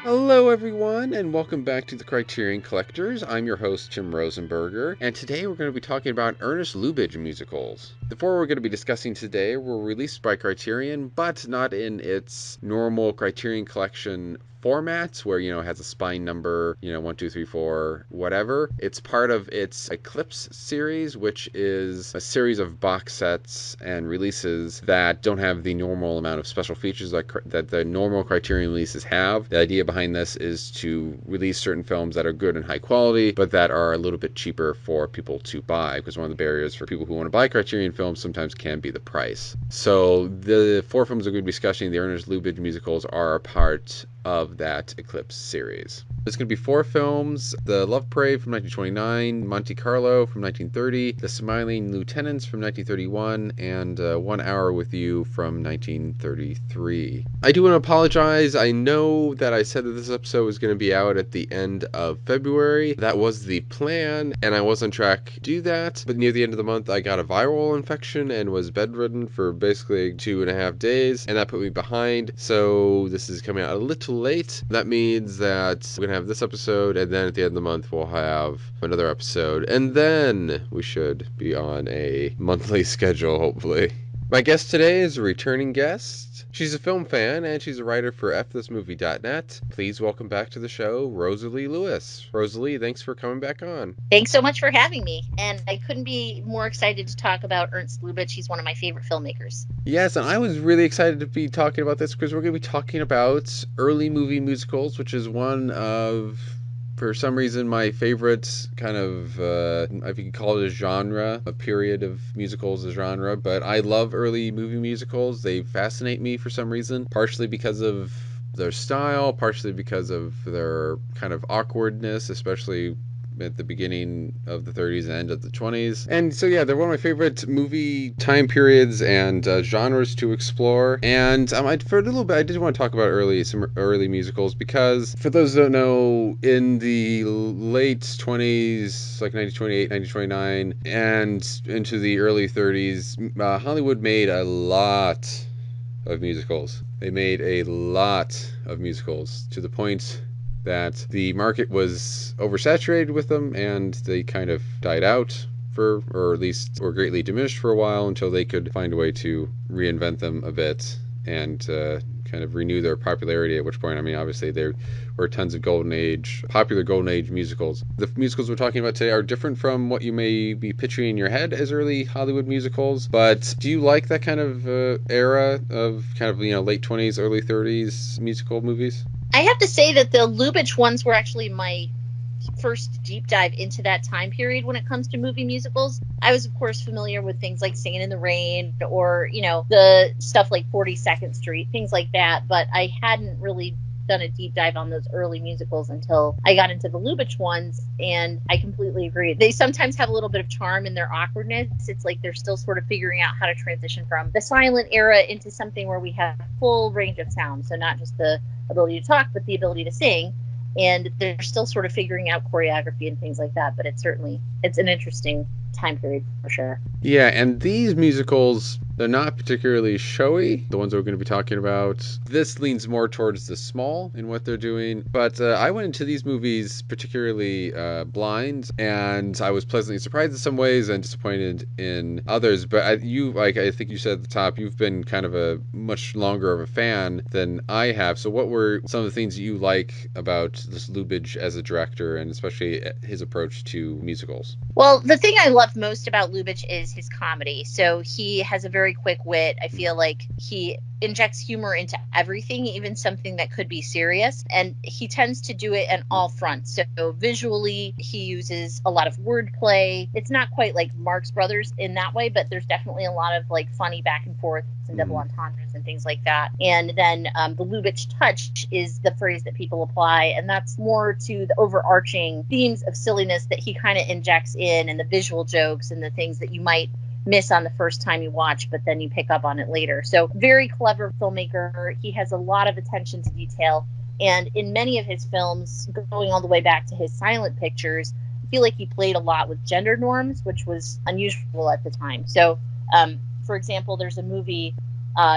Hello, everyone, and welcome back to the Criterion Collectors. I'm your host, Tim Rosenberger, and today we're going to be talking about Ernst Lubitsch musicals. The four we're going to be discussing today were released by Criterion, but not in its normal Criterion Collection formats where, it has a spine number, 1, 2, 3, 4, whatever. It's part of its Eclipse series, which is a series of box sets and releases that don't have the normal amount of special features that the normal Criterion releases have. The idea behind this is to release certain films that are good and high quality, but that are a little bit cheaper for people to buy, because one of the barriers for people who want to buy Criterion films sometimes can be the price. So the four films we're going to be discussing, the Ernst Lubitsch musicals, are a part of that Eclipse series. There's going to be four films: The Love Parade from 1929, Monte Carlo from 1930, The Smiling Lieutenants from 1931, and 1 Hour with You from 1933. I do want to apologize. I know that I said that this episode was going to be out at the end of February. That was the plan, and I was on track to do that, but near the end of the month I got a viral infection and was bedridden for basically 2.5 days, and that put me behind, so this is coming out a little late. That means that we're gonna have this episode, and then at the end of the month we'll have another episode, and then we should be on a monthly schedule, hopefully. My guest today is a returning guest. She's a film fan, and she's a writer for fthismovie.net. Please welcome back to the show, Rosalie Lewis. Rosalie, thanks for coming back on. Thanks so much for having me. And I couldn't be more excited to talk about Ernst Lubitsch. He's one of my favorite filmmakers. Yes, and I was really excited to be talking about this because we're going to be talking about early movie musicals, which is one of, for some reason, my favorite kind of, if you could call it a genre, a period of musicals, a genre. But I love early movie musicals. They fascinate me for some reason, partially because of their style, partially because of their kind of awkwardness, especially at the beginning of the 30s and end of the 20s. And so, yeah, they're one of my favorite movie time periods and genres to explore. And for a little bit, I did want to talk about some early musicals, because for those who don't know, in the late 20s, like 1928, 1929, and into the early 30s, Hollywood made a lot of musicals. They made a lot of musicals to the point that the market was oversaturated with them, and they kind of died out or at least were greatly diminished for a while, until they could find a way to reinvent them a bit and kind of renew their popularity, at which point, obviously there were tons of popular golden age musicals. The musicals we're talking about today are different from what you may be picturing in your head as early Hollywood musicals, but do you like that kind of era of kind of, late 20s, early 30s musical movies? I have to say that the Lubitsch ones were actually my first deep dive into that time period when it comes to movie musicals. I was, of course, familiar with things like Singing in the Rain or, the stuff like 42nd Street, things like that, but I hadn't really done a deep dive on those early musicals until I got into the Lubitsch ones, and I completely agree. They sometimes have a little bit of charm in their awkwardness. It's like they're still sort of figuring out how to transition from the silent era into something where we have full range of sound, so not just the ability to talk, but the ability to sing. And they're still sort of figuring out choreography and things like that, but it's an interesting time period for sure. Yeah, and these musicals, they're not particularly showy, the ones that we're going to be talking about. This leans more towards the small in what they're doing, but I went into these movies particularly blind, and I was pleasantly surprised in some ways and disappointed in others. But I think you said at the top, you've been kind of a much longer of a fan than I have. So what were some of the things that you like about this Lubitsch as a director, and especially his approach to musicals? Well, the thing I love most about Lubitsch is his comedy. So he has a very quick wit. I feel like he injects humor into everything, even something that could be serious. And he tends to do it on all fronts. So visually, he uses a lot of wordplay. It's not quite like Marx Brothers in that way, but there's definitely a lot of like funny back and forth and double entendres and things like that. And then the Lubitsch touch is the phrase that people apply, and that's more to the overarching themes of silliness that he kind of injects in, and the visual jokes and the things that you might miss on the first time you watch, but then you pick up on it later. So very clever filmmaker. He has a lot of attention to detail. And in many of his films, going all the way back to his silent pictures, I feel like he played a lot with gender norms, which was unusual at the time. So, for example, there's a movie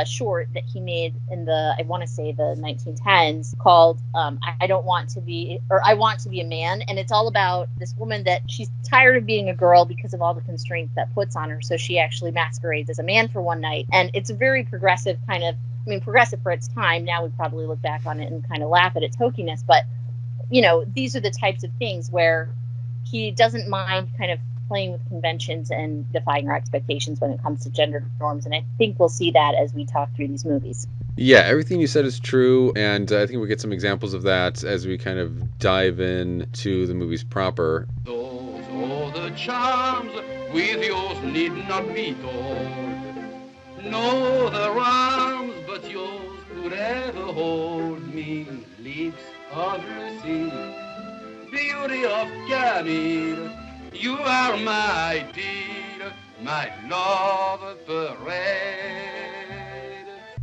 short that he made in I want to say the 1910s, called I Don't Want to Be, or I Want to Be a Man. And it's all about this woman that she's tired of being a girl because of all the constraints that puts on her. So she actually masquerades as a man for one night. And it's a very progressive kind of, I mean, progressive for its time. Now we probably look back on it and kind of laugh at its hokiness. But, these are the types of things where he doesn't mind kind of playing with conventions and defying our expectations when it comes to gender norms. And I think we'll see that as we talk through these movies. Yeah, everything you said is true, and I think we'll get some examples of that as we kind of dive into the movies proper. Those are the charms with yours need not be told. No other arms but yours could ever hold me. Lips of Lucy, beauty of Camille, you are my dear, my love parade.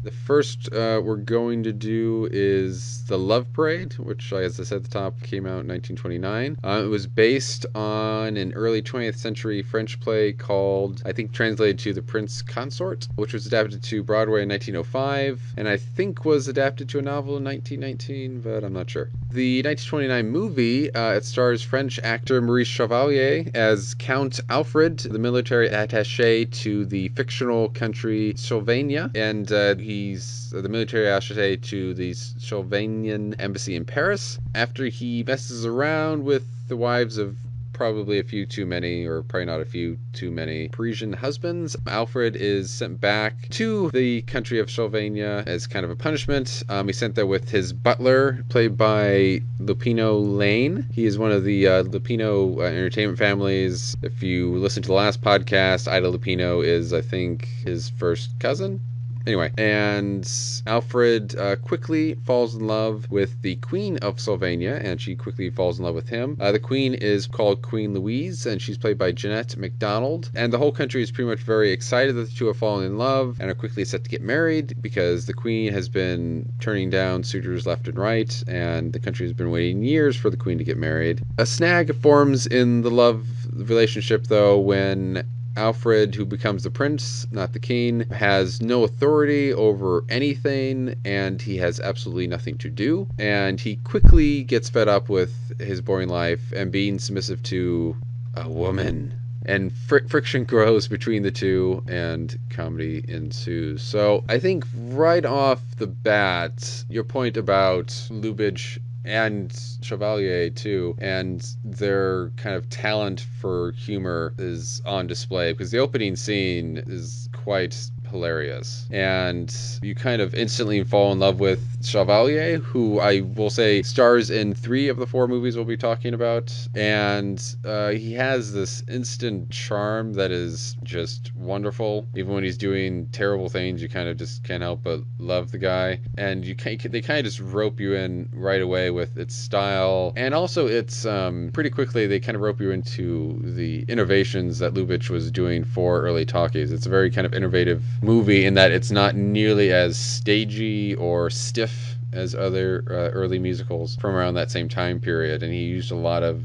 The first we're going to do is The Love Parade, which, as I said at the top, came out in 1929. It was based on an early 20th century French play called, I think translated to The Prince Consort, which was adapted to Broadway in 1905, and I think was adapted to a novel in 1919, but I'm not sure. The 1929 movie, it stars French actor Maurice Chevalier as Count Alfred, the military attaché to the fictional country Slovenia, and he's the military attaché to the Slovenian embassy in Paris. After he messes around with the wives of probably a few too many, or probably not a few too many, Parisian husbands, Alfred is sent back to the country of Slovenia as kind of a punishment. He's sent there with his butler, played by Lupino Lane. He is one of the Lupino entertainment families. If you listen to the last podcast, Ida Lupino is, I think, his first cousin. Anyway, and Alfred quickly falls in love with the Queen of Slovenia, and she quickly falls in love with him. The Queen is called Queen Louise, and she's played by Jeanette MacDonald. And the whole country is pretty much very excited that the two have fallen in love and are quickly set to get married, because the Queen has been turning down suitors left and right, and the country has been waiting years for the Queen to get married. A snag forms in the love relationship, though, when Alfred, who becomes the prince, not the king, has no authority over anything, and he has absolutely nothing to do. And he quickly gets fed up with his boring life and being submissive to a woman. And friction grows between the two, and comedy ensues. So I think right off the bat, your point about Lubitsch and Chevalier too, and their kind of talent for humor is on display, because the opening scene is quite hilarious, and you kind of instantly fall in love with Chevalier, who I will say stars in 3 of the 4 movies we'll be talking about, and he has this instant charm that is just wonderful. Even when he's doing terrible things, you kind of just can't help but love the guy, and they kind of just rope you in right away with its style, and also it's pretty quickly they kind of rope you into the innovations that Lubitsch was doing for early talkies. It's a very kind of innovative movie in that it's not nearly as stagey or stiff as other early musicals from around that same time period, and he used a lot of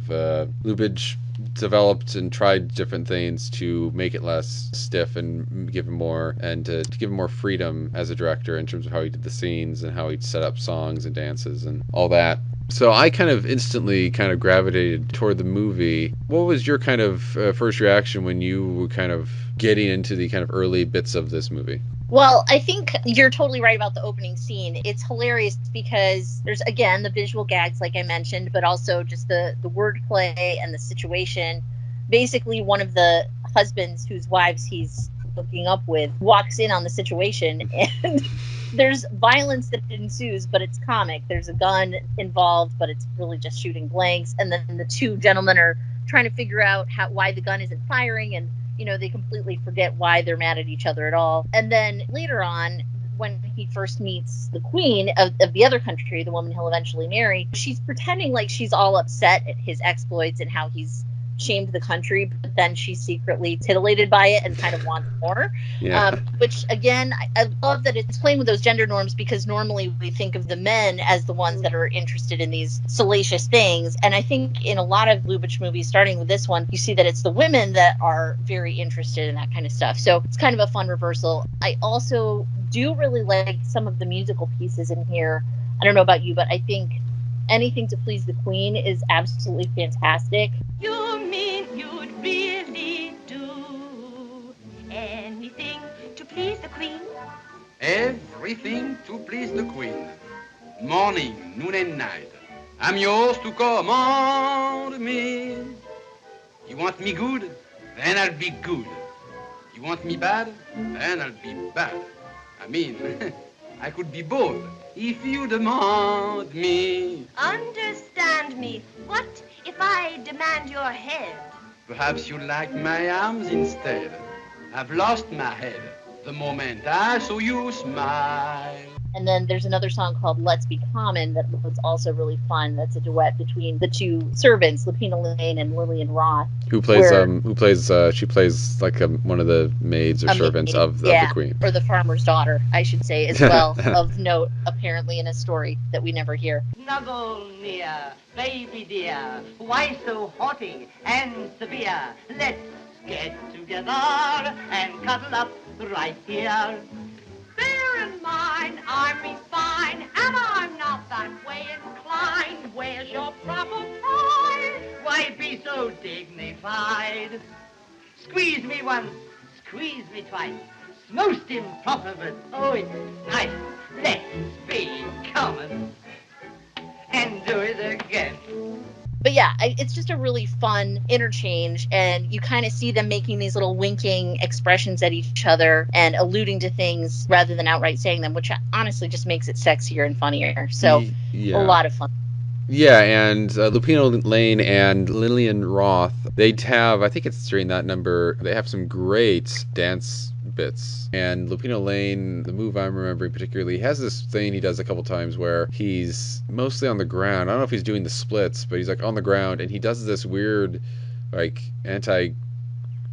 Lubitsch developed and tried different things to make it less stiff and give him more, and to give him more freedom as a director in terms of how he did the scenes and how he'd set up songs and dances and all that. So I kind of instantly kind of gravitated toward the movie. What was your kind of first reaction when you were kind of getting into the kind of early bits of this movie? Well, I think you're totally right about the opening scene. It's hilarious because there's, again, the visual gags, like I mentioned, but also just the wordplay and the situation. Basically, one of the husbands whose wives he's hooking up with walks in on the situation, and there's violence that ensues, but it's comic. There's a gun involved, but it's really just shooting blanks. And then the 2 gentlemen are trying to figure out why the gun isn't firing, and they completely forget why they're mad at each other at all. And then later on, when he first meets the queen of the other country, the woman he'll eventually marry, she's pretending like she's all upset at his exploits and how he's shamed the country, but then she's secretly titillated by it and kind of wants more. Yeah. Which again, I love that it's playing with those gender norms, because normally we think of the men as the ones that are interested in these salacious things. And I think in a lot of Lubitsch movies, starting with this one, you see that it's the women that are very interested in that kind of stuff. So it's kind of a fun reversal. I also do really like some of the musical pieces in here. I don't know about you, but I think Anything to Please the Queen is absolutely fantastic. You mean you'd really do anything to please the Queen? Everything to please the Queen. Morning, noon and night. I'm yours to command me. You want me good? Then I'll be good. You want me bad? Then I'll be bad. I mean, I could be both if you demand me. Understand me. What if I demand your head? Perhaps you'd like my arms instead. I've lost my head the moment I saw you smile. And then there's another song called Let's Be Common that was also really fun. That's a duet between the two servants, Lupina Lane and Lillian Roth. She plays like one of the maids or servants maid, of the Queen. Or the farmer's daughter, I should say, as well, of note, apparently, in a story that we never hear. Snuggle near, baby dear, why so haughty and severe? Let's get together and cuddle up right here. Bear in mind, I'm refined, and I'm not that way inclined. Where's your proper pride? Why be so dignified? Squeeze me once, squeeze me twice. It's most improper, but oh, it's nice. Let's be common and do it again. But yeah, it's just a really fun interchange, and you kind of see them making these little winking expressions at each other and alluding to things rather than outright saying them, which honestly just makes it sexier and funnier. So Yeah. a lot of fun. Yeah, and Lupina Lane and Lillian Roth, they'd have, I think it's during that number, they have some great dance bits. And Lupina Lane, the move I'm remembering particularly, has this thing he does a couple times where he's mostly on the ground. I don't know if he's doing the splits, but he's like on the ground, and he does this weird, like,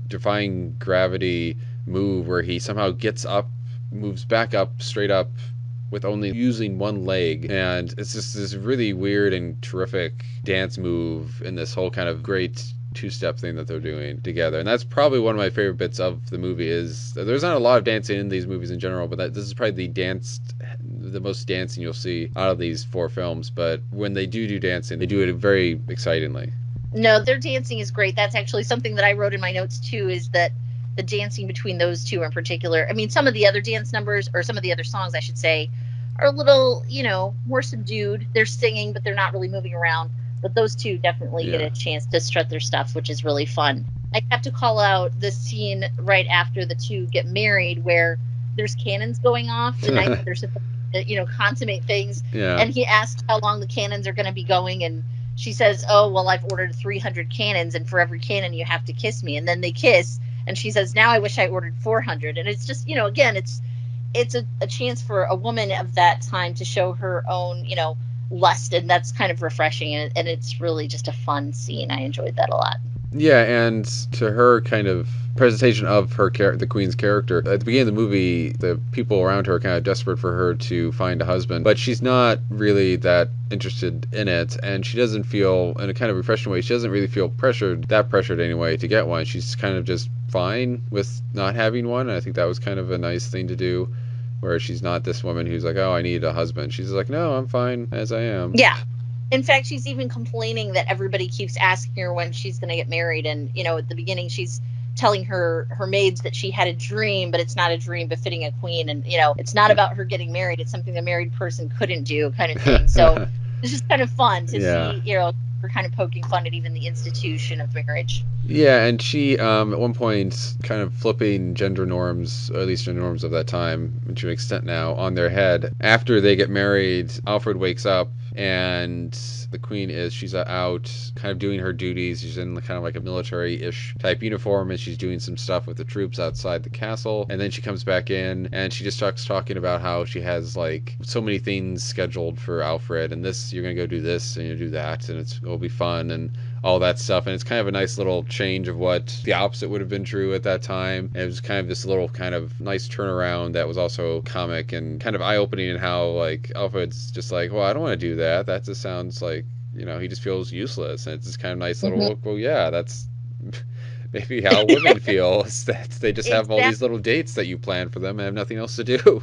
defying gravity move where he somehow gets up, moves back up, straight up, with only using one leg. And it's just this really weird and terrific dance move in this whole kind of great two-step thing that they're doing together. And that's probably one of my favorite bits of the movie. Is there's not a lot of dancing in these movies in general, but this is probably the most dancing you'll see out of these four films. But when they do dancing, they do it very excitingly. No, their dancing is great. That's actually something that I wrote in my notes too, is that the dancing between those two in particular. I mean, some of the other dance numbers, or some of the other songs I should say, are a little, more subdued. They're singing, but they're not really moving around. But those two definitely get a chance to strut their stuff, which is really fun. I have to call out the scene right after the two get married where there's cannons going off the night that they're supposed to, consummate things. Yeah. And he asks how long the cannons are going to be going, and she says, oh, well, I've ordered 300 cannons, and for every cannon you have to kiss me. And then they kiss, and she says, now I wish I ordered 400. And it's just, again, it's a chance for a woman of that time to show her own, lust, and that's kind of refreshing, and it's really just a fun scene. I enjoyed that a lot. Yeah, and to her kind of presentation of her the Queen's character, at the beginning of the movie, the people around her are kind of desperate for her to find a husband, but she's not really that interested in it, and she doesn't feel, in a kind of refreshing way, she doesn't really feel pressured anyway to get one. She's kind of just fine with not having one, and I think that was kind of a nice thing to do, where she's not this woman who's like, oh, I need a husband. She's like, no, I'm fine as I am. Yeah. In fact, she's even complaining that everybody keeps asking her when she's going to get married. And, at the beginning, she's telling her maids that she had a dream, but it's not a dream befitting a queen. And, it's not about her getting married. It's something a married person couldn't do, kind of thing. So it's just kind of fun to see, her kind of poking fun at even the institution of marriage. Yeah, and she, at one point, kind of flipping gender norms, or at least gender norms of that time, to an extent now, on their head. After they get married, Alfred wakes up, and the queen is she's out kind of doing her duties. She's in kind of like a military-ish type uniform, and she's doing some stuff with the troops outside the castle. And then she comes back in, and she just starts talking about how she has like so many things scheduled for Alfred, and this, you're gonna go do this and you do that, and it'll be fun and all that stuff. And it's kind of a nice little change of what the opposite would have been true at that time. And it was kind of this little kind of nice turnaround that was also comic and kind of eye-opening in how like Alfred's just like, well, I don't want to do that. That just sounds like, you know, he just feels useless. And it's this kind of nice little, well, yeah, that's maybe how women feel. Is that they just have all these little dates that you plan for them and have nothing else to do.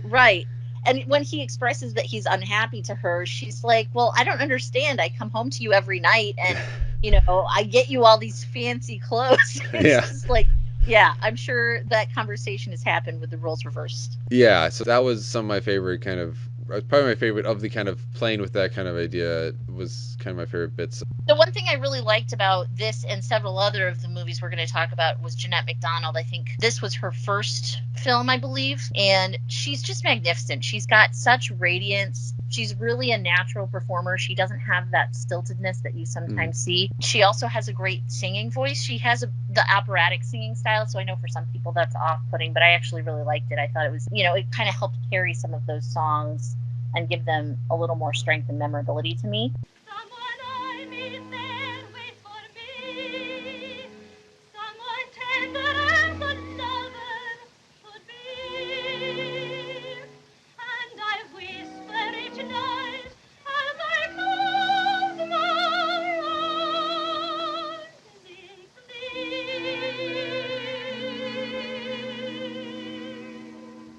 Right. And when he expresses that he's unhappy to her, she's like, well, I don't understand. I come home to you every night and, you know, I get you all these fancy clothes. It's just like, yeah, I'm sure that conversation has happened with the roles reversed. Yeah, so that was some of my favorite kind of, probably my favorite of the kind of playing with that kind of idea was kind of my favorite bits. The one thing I really liked about this and several other of the movies we're going to talk about was Jeanette MacDonald. I think this was her first film, I believe, and she's just magnificent. She's got such radiance. She's really a natural performer. She doesn't have that stiltedness that you sometimes see. She also has a great singing voice. She has the operatic singing style, so I know for some people that's off-putting, but I actually really liked it. I thought it was, you know, it kind of helped carry some of those songs and give them a little more strength and memorability to me.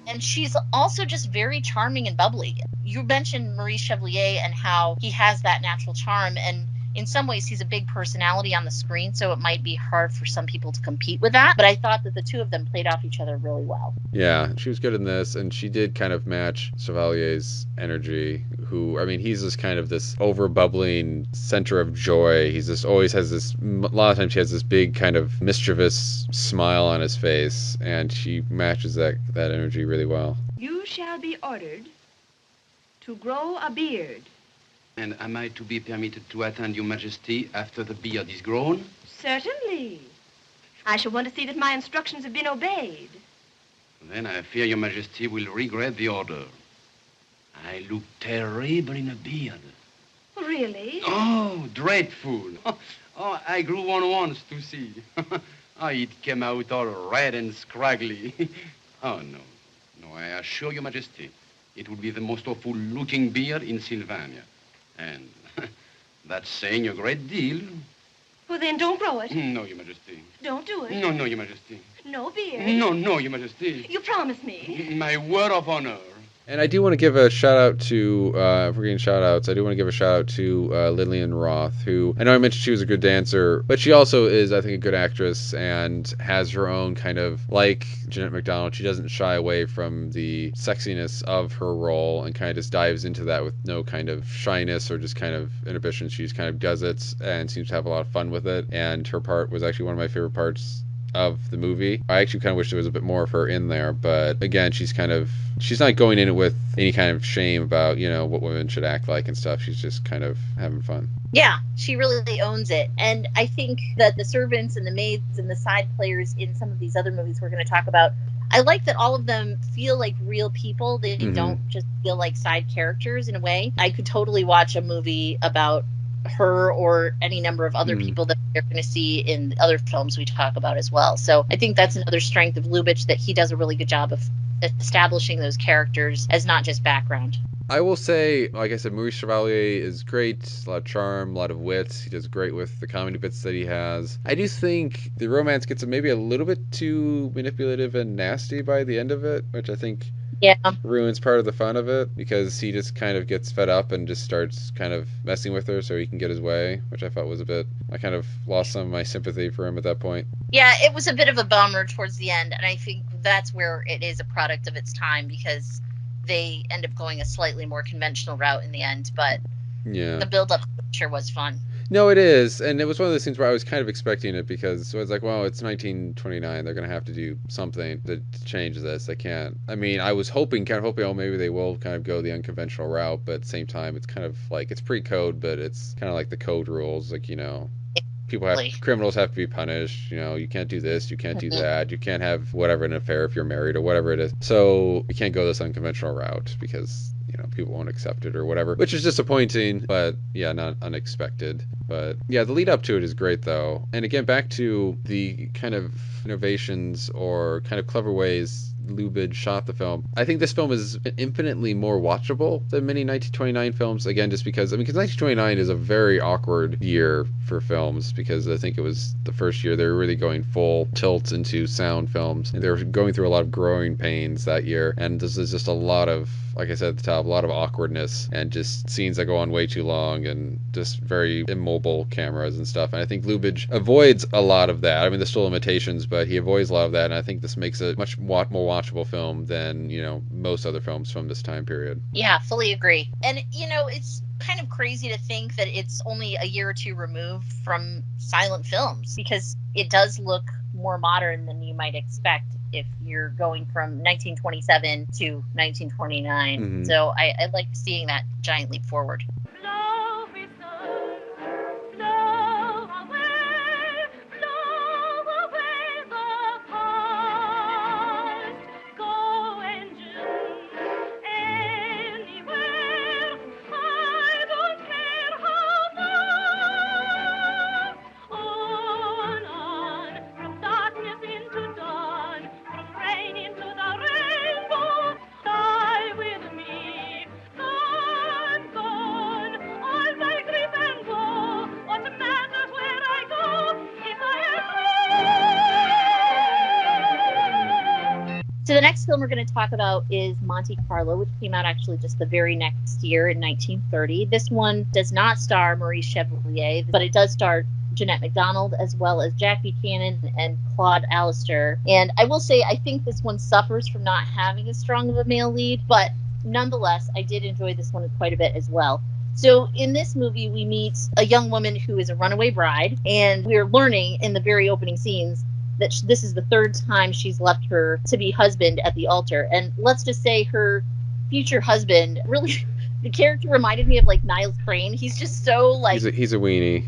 And she's also just very charming and bubbly. You mentioned Maurice Chevalier and how he has that natural charm, and in some ways he's a big personality on the screen, so it might be hard for some people to compete with that. But I thought that the two of them played off each other really well. Yeah, she was good in this, and she did kind of match Chevalier's energy, who, I mean, he's just kind of this over-bubbling center of joy. He's just always has this, a lot of times he has this big kind of mischievous smile on his face, and she matches that energy really well. You shall be ordered to grow a beard. And am I to be permitted to attend your majesty after the beard is grown? Certainly. I shall want to see that my instructions have been obeyed. Then I fear your majesty will regret the order. I look terrible in a beard. Really? Oh, dreadful. Oh, I grew one once to see. Oh, it came out all red and scraggly. Oh, no. No, I assure your majesty, it would be the most awful-looking beard in Sylvania. And that's saying a great deal. Well, then don't grow it. No, your majesty. Don't do it. No, your majesty. No beard. No, your majesty. You promise me. My word of honor. And I do want to give a shout out to, if we're getting shout outs, I do want to give a shout out to Lillian Roth, who, I know I mentioned she was a good dancer, but she also is, I think, a good actress and has her own kind of, like Jeanette MacDonald, she doesn't shy away from the sexiness of her role and kind of just dives into that with no kind of shyness or just kind of inhibition. She just kind of does it and seems to have a lot of fun with it. And her part was actually one of my favorite parts of the movie. I actually kind of wish there was a bit more of her in there, but again, she's not going in it with any kind of shame about, you know, what women should act like and stuff. She's just kind of having fun. Yeah, she really owns it. And I think that the servants and the maids and the side players in some of these other movies we're going to talk about, I like that all of them feel like real people. They don't just feel like side characters in a way. I could totally watch a movie about her or any number of other people that we're going to see in other films we talk about as well. So I think that's another strength of Lubitsch, that he does a really good job of establishing those characters as not just background. I will say, like I said, Maurice Chevalier is great, a lot of charm, a lot of wit. He does great with the comedy bits that he has. I do think the romance gets maybe a little bit too manipulative and nasty by the end of it, which I think ruins part of the fun of it, because he just kind of gets fed up and just starts kind of messing with her so he can get his way, which I thought was a bit, I kind of lost some of my sympathy for him at that point. Yeah, it was a bit of a bummer towards the end, and I think that's where it is a product of its time, because they end up going a slightly more conventional route in the end, but the build-up sure was fun. No, it is, and it was one of those things where I was kind of expecting it because I was like, well, it's 1929. They're going to have to do something to change this. They can't. I mean, I was kind of hoping, oh, maybe they will kind of go the unconventional route, but at the same time, it's kind of like it's pre-code, but it's kind of like the code rules, like criminals have to be punished. You can't do this, you can't do that, you can't have whatever an affair if you're married or whatever it is. So you can't go this unconventional route because people won't accept it or whatever, which is disappointing, but yeah, not unexpected. But yeah, the lead up to it is great though. And again, back to the kind of innovations or kind of clever ways Lubitsch shot the film. I think this film is infinitely more watchable than many 1929 films. Again, just because 1929 is a very awkward year for films, because I think it was the first year they were really going full tilt into sound films, and they were going through a lot of growing pains that year. And this is just a lot of, like I said at the top, a lot of awkwardness and just scenes that go on way too long and just very immobile cameras and stuff. And I think Lubitsch avoids a lot of that. I mean, there's still limitations, but he avoids a lot of that. And I think this makes it much more watchable film than, most other films from this time period. Yeah, fully agree. And, it's kind of crazy to think that it's only a year or two removed from silent films, because it does look more modern than you might expect if you're going from 1927 to 1929. Mm-hmm. So I like seeing that giant leap forward. Blow, whistle, blow away the past. Go, engine, anywhere, I don't care how far. On, from darkness into dawn, from rain into the rainbow, die with me. Gone, gone, all my grief and woe. What matters where I go if I am free? So the next film we're going to talk about is Monte Carlo, which came out actually just the very next year in 1930. This one does not star Maurice Chevalier, but it does star Jeanette MacDonald, as well as Jack Buchanan and Claude Allister. And I will say, I think this one suffers from not having as strong of a male lead, but nonetheless, I did enjoy this one quite a bit as well. So in this movie, we meet a young woman who is a runaway bride, and we're learning in the very opening scenes that this is the third time she's left her to-be husband at the altar. And let's just say her future husband, really, the character reminded me of like Niles Crane. He's just so like... He's a weenie.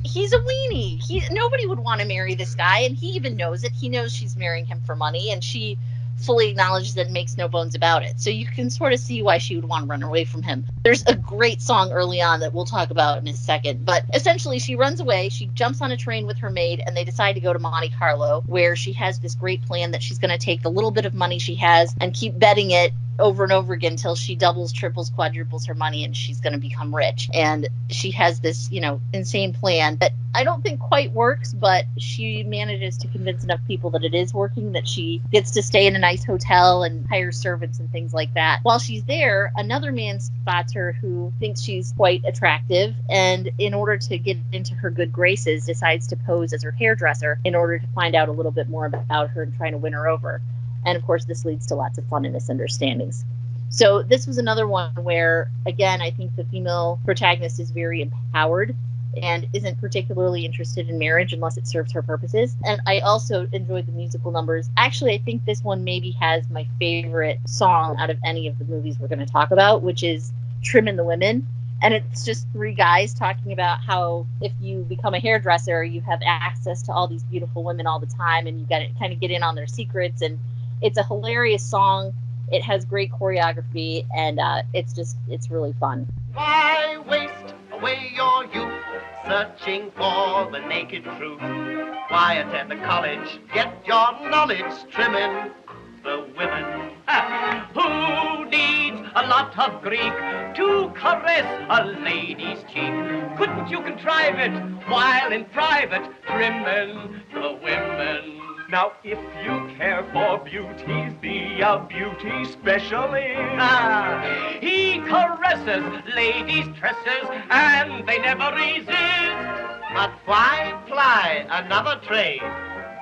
He's a weenie. Nobody would want to marry this guy, and he even knows it. He knows she's marrying him for money, and she fully acknowledges it and makes no bones about it. So you can sort of see why she would want to run away from him. There's a great song early on that we'll talk about in a second, but essentially she runs away, she jumps on a train with her maid, and they decide to go to Monte Carlo, where she has this great plan that she's going to take the little bit of money she has and keep betting it over and over again until she doubles, triples, quadruples her money, and she's going to become rich. And she has this, insane plan that I don't think quite works, but she manages to convince enough people that it is working, that she gets to stay in a nice hotel and hire servants and things like that. While she's there, another man spots her who thinks she's quite attractive, and in order to get into her good graces, decides to pose as her hairdresser in order to find out a little bit more about her and trying to win her over. And of course, this leads to lots of fun and misunderstandings. So this was another one where, again, I think the female protagonist is very empowered and isn't particularly interested in marriage unless it serves her purposes. And I also enjoyed the musical numbers. Actually, I think this one maybe has my favorite song out of any of the movies we're going to talk about, which is Trimmin' the Women. And it's just three guys talking about how if you become a hairdresser, you have access to all these beautiful women all the time, and you got to kind of get in on their secrets. And it's a hilarious song. It has great choreography, and it's really fun. Why waste away your youth searching for the naked truth? Why attend a college? Get your knowledge trimming the women. Who needs a lot of Greek to caress a lady's cheek? Couldn't you contrive it while in private trimming the women? Now, if you care for beauties, be a beauty specialist. He caresses ladies' tresses, and they never resist. But why ply another trade?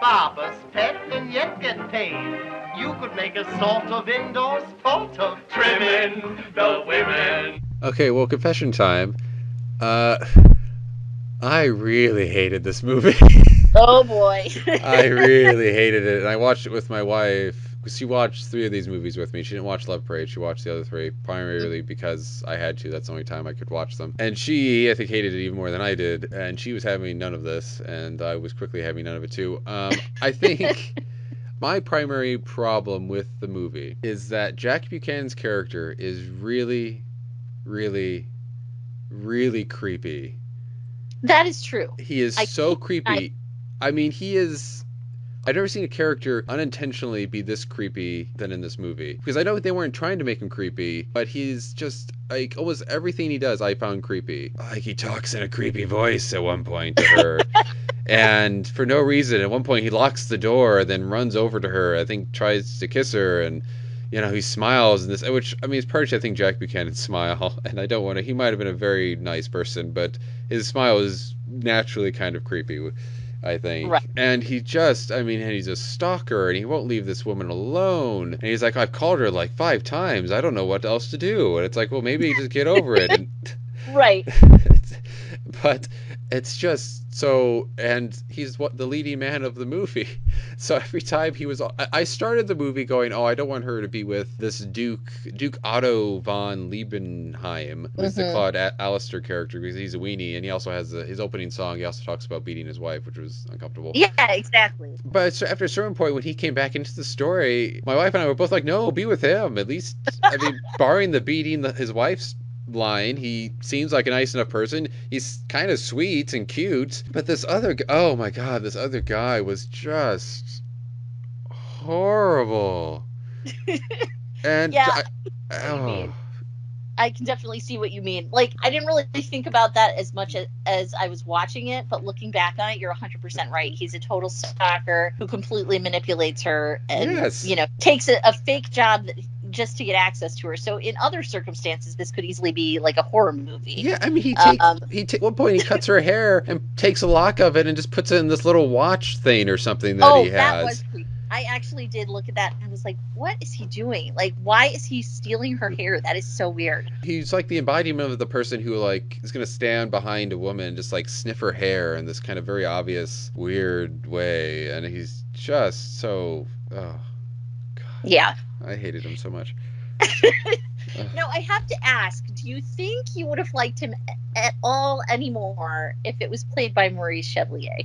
Barber's pet and yet get paid. You could make a sort of indoor sport of trimming. trimming, the women. Okay, well, confession time. I really hated this movie. Oh boy. I really hated it, and I watched it with my wife. She watched 3 of these movies with me. She didn't watch Love Parade. She watched the other 3 primarily because I had to. That's the only time I could watch them. And she, I think, hated it even more than I did. And she was having none of this, and I was quickly having none of it too. I think my primary problem with the movie is that Jackie Buchanan's character is really, really, really creepy. That is true. He is so creepy. I mean, he is... I've never seen a character unintentionally be this creepy than in this movie. Because I know they weren't trying to make him creepy, but he's just, like, almost everything he does I found creepy. Like, he talks in a creepy voice at one point to her. And for no reason, at one point he locks the door, then runs over to her, I think tries to kiss her, and, you know, he smiles, and this, which, I mean, it's partially, I think, Jack Buchanan's smile, and I don't want to, he might have been a very nice person, but his smile is naturally kind of creepy, I think. Right. And he just, I mean, and he's a stalker, and he won't leave this woman alone. And he's like, I've called her like 5 times. I don't know what else to do. And it's like, well, maybe just get over it. And Right. but it's just so, and he's the leading man of the movie. So every time he was, I started the movie going, oh, I don't want her to be with this Duke Otto von Liebenheim, who's the Claude Alistair character, because he's a weenie, and he also has his opening song. He also talks about beating his wife, which was uncomfortable. Yeah, exactly. But so after a certain point, when he came back into the story, my wife and I were both like, no, be with him. At least, I mean, barring the beating his wife's line, he seems like a nice enough person. He's kind of sweet and cute, but this other oh my god, this other guy was just horrible. And Yeah, oh. I can definitely see what you mean. Like, I didn't really think about that as much as I was watching it, but looking back on it, you're 100% right. He's a total stalker who completely manipulates her and, Yes. you know, takes a fake job just to get access to her. So in other circumstances, this could easily be like a horror movie. Yeah, I mean, at one point he cuts her hair and takes a lock of it and just puts it in this little watch thing or something that he has. That was creepy. I actually did look at that and was like, what is he doing? Like, why is he stealing her hair? That is so weird. He's like the embodiment of the person who, like, is going to stand behind a woman and just, like, sniff her hair in this kind of very obvious, weird way. And he's just so... Oh, God. Yeah. I hated him so much. Now, I have to ask, do you think you would have liked him at all anymore if it was played by Maurice Chevalier?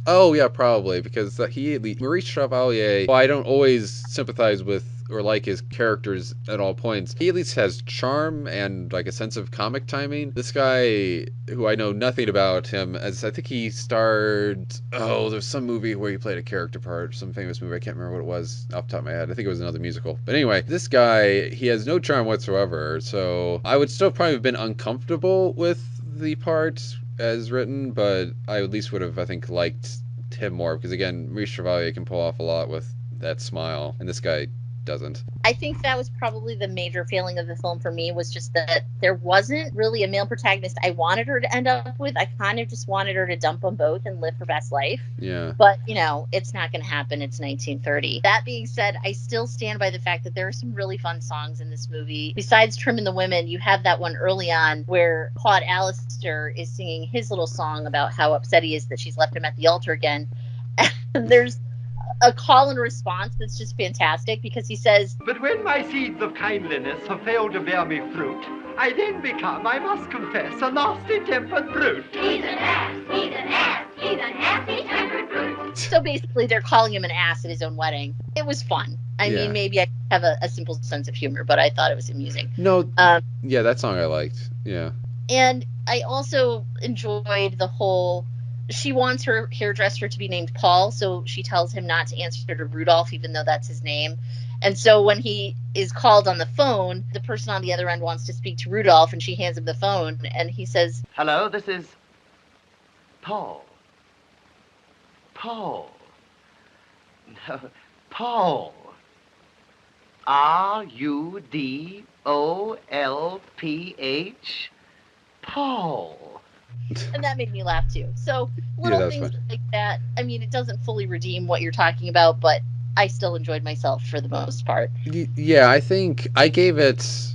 Oh, yeah, probably, because Maurice Chevalier, well, I don't always sympathize with or like his characters at all points. He at least has charm and, like, a sense of comic timing. This guy, who I know nothing about him, as I think he starred, there's some movie where he played a character part, some famous movie, I can't remember what it was off the top of my head. I think it was another musical. But anyway, this guy, he has no charm whatsoever, so I would still probably have been uncomfortable with the part as written, but I at least would have, I think, liked him more, because again, Maurice Chevalier can pull off a lot with that smile, and this guy doesn't. I think that was probably the major failing of the film for me, was just that there wasn't really a male protagonist I wanted her to end up with. I kind of just wanted her to dump them both and live her best life. Yeah. But, you know, it's not going to happen. It's 1930. That being said, I still stand by the fact that there are some really fun songs in this movie. Besides Trimming the Women, you have that one early on where Claude Alistair is singing his little song about how upset he is that she's left him at the altar again. And there's a call and response that's just fantastic, because he says, But when my seeds of kindliness have failed to bear me fruit, I then become, I must confess, a nasty-tempered brute. He's an ass, he's an ass, he's a nasty-tempered brute. so basically they're calling him an ass at his own wedding. It was fun. I mean, maybe I have a simple sense of humor, but I thought it was amusing. No, yeah, that song I liked. Yeah. And I also enjoyed the whole... She wants her hairdresser to be named Paul, so she tells him not to answer to Rudolph, even though that's his name. And so when he is called on the phone, the person on the other end wants to speak to Rudolph, and she hands him the phone, and he says, Hello, this is Paul. Paul. No, Paul. R-U-D-O-L-P-H. Paul. and that made me laugh too. So little things like that. I mean, it doesn't fully redeem what you're talking about, but I still enjoyed myself for the most part. Yeah, I think I gave it...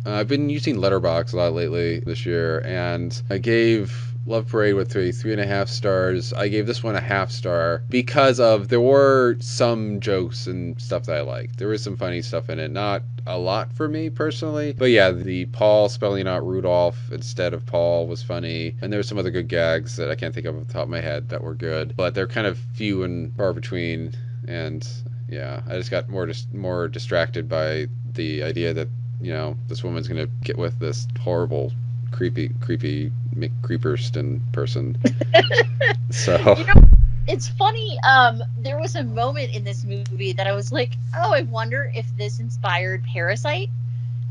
I've been using Letterboxd a lot lately this year, and I gave Love Parade with 3.5 stars. I gave this one a half star because there were some jokes and stuff that I liked. There was some funny stuff in it. Not a lot for me personally, but yeah, the Paul spelling out Rudolph instead of Paul was funny, and there were some other good gags that I can't think of off the top of my head that were good, but they're kind of few and far between. And yeah, I just got more distracted by the idea that, you know, this woman's gonna get with this horrible, creepy McCreeperston person. So You know, it's funny. There was a moment in this movie that I was like, oh, I wonder if this inspired Parasite.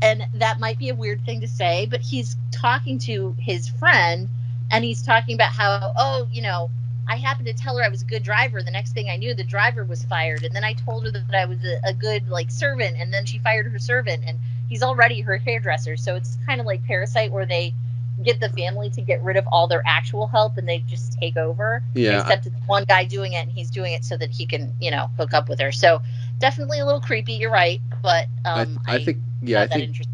And that might be a weird thing to say, but he's talking to his friend, and he's talking about how, oh, you know, I happened to tell her I was a good driver. The next thing I knew, the driver was fired. And then I told her that I was a good, like, servant, and then she fired her servant. And he's already her hairdresser. So it's kind of like Parasite, where they get the family to get rid of all their actual help and they just take over. Yeah. Except it's one guy doing it, and he's doing it so that he can, you know, hook up with her. So definitely a little creepy. You're right, but I think I can't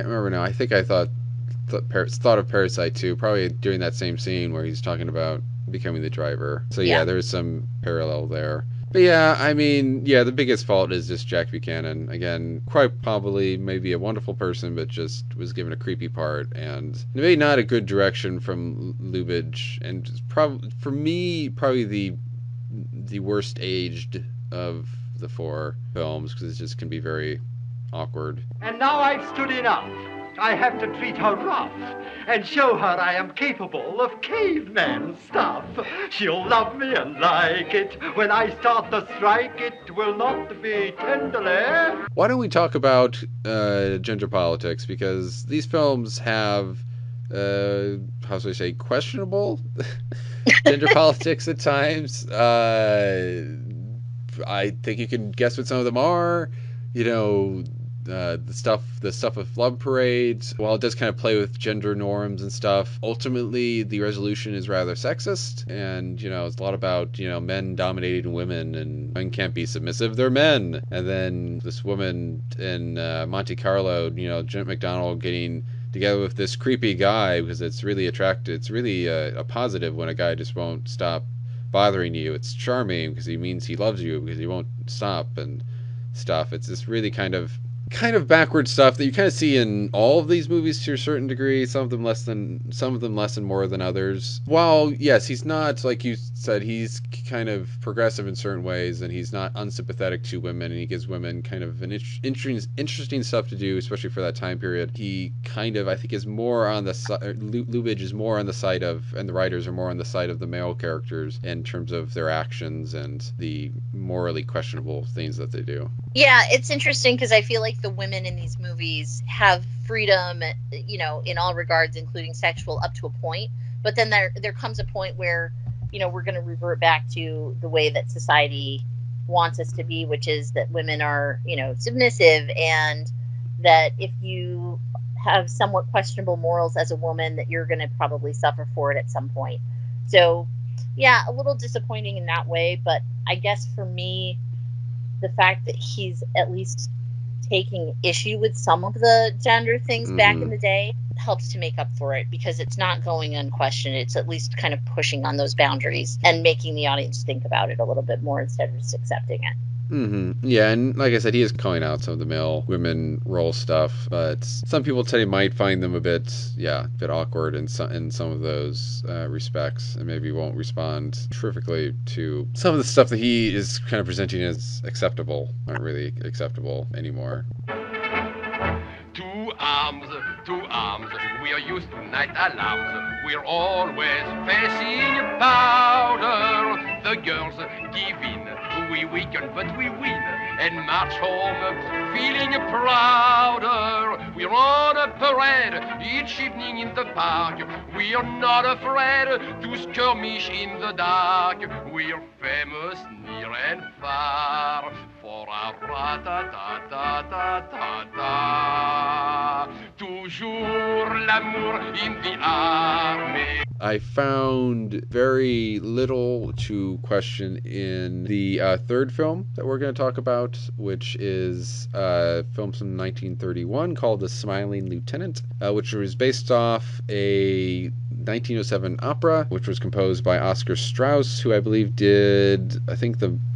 remember now. I think I thought of Parasite too, probably during that same scene where he's talking about becoming the driver. So yeah, there's some parallel there. But yeah, I mean, yeah, the biggest fault is just Jack Buchanan. Again, quite probably maybe a wonderful person, but just was given a creepy part, and maybe not a good direction from Lubitsch, and probably for me, probably the worst aged of the four films, because it just can be very awkward. And now I've stood enough. I have to treat her rough and show her I am capable of caveman stuff. She'll love me and like it. When I start to strike, it will not be tenderly. Why don't we talk about gender politics? Because these films have, how should I say, questionable gender politics at times. I think you can guess what some of them are. You know, the stuff with Love Parade, while it does kind of play with gender norms and stuff, ultimately the resolution is rather sexist, and, you know, it's a lot about, you know, men dominating women, and men can't be submissive, they're men. And then this woman in Monte Carlo, you know, Jeanette MacDonald getting together with this creepy guy because it's really attractive. It's really a positive when a guy just won't stop bothering you. It's charming because he means he loves you, because he won't stop and stuff. It's this really kind of backward stuff that you kind of see in all of these movies to a certain degree. Some of them less and more than others. While yes, he's not, like you said, he's kind of progressive in certain ways, and he's not unsympathetic to women, and he gives women kind of an interesting stuff to do, especially for that time period. He kind of, I think, is more on the side. Lubitsch is more on the side of, and the writers are more on the side of the male characters in terms of their actions and the morally questionable things that they do. Yeah, it's interesting because I feel like the women in these movies have freedom, you know, in all regards, including sexual, up to a point. But then there comes a point where, you know, we're going to revert back to the way that society wants us to be, which is that women are, you know, submissive, and that if you have somewhat questionable morals as a woman, that you're going to probably suffer for it at some point. So, yeah, a little disappointing in that way. But I guess for me, the fact that he's at least taking issue with some of the gender things back in the day helps to make up for it, because it's not going unquestioned. It's at least kind of pushing on those boundaries and making the audience think about it a little bit more instead of just accepting it. Yeah, and like I said, he is calling out some of the male women role stuff, but some people might find them a bit awkward in some of those respects, and maybe won't respond terrifically to some of the stuff that he is kind of presenting as acceptable, aren't really acceptable anymore. Two arms, we are used to night alarms. We're always facing powder. The girls give in, we weaken but we win, and march home feeling prouder. We're on a parade each evening in the park. We are not afraid to skirmish in the dark. We're famous near and far for our ra-ta-ta-ta-ta-ta-ta. Toujours l'amour in the army. I found very little to question in the third film that we're going to talk about, which is a film from 1931 called The Smiling Lieutenant, which was based off a 1907 opera, which was composed by Oscar Strauss, who I believe did,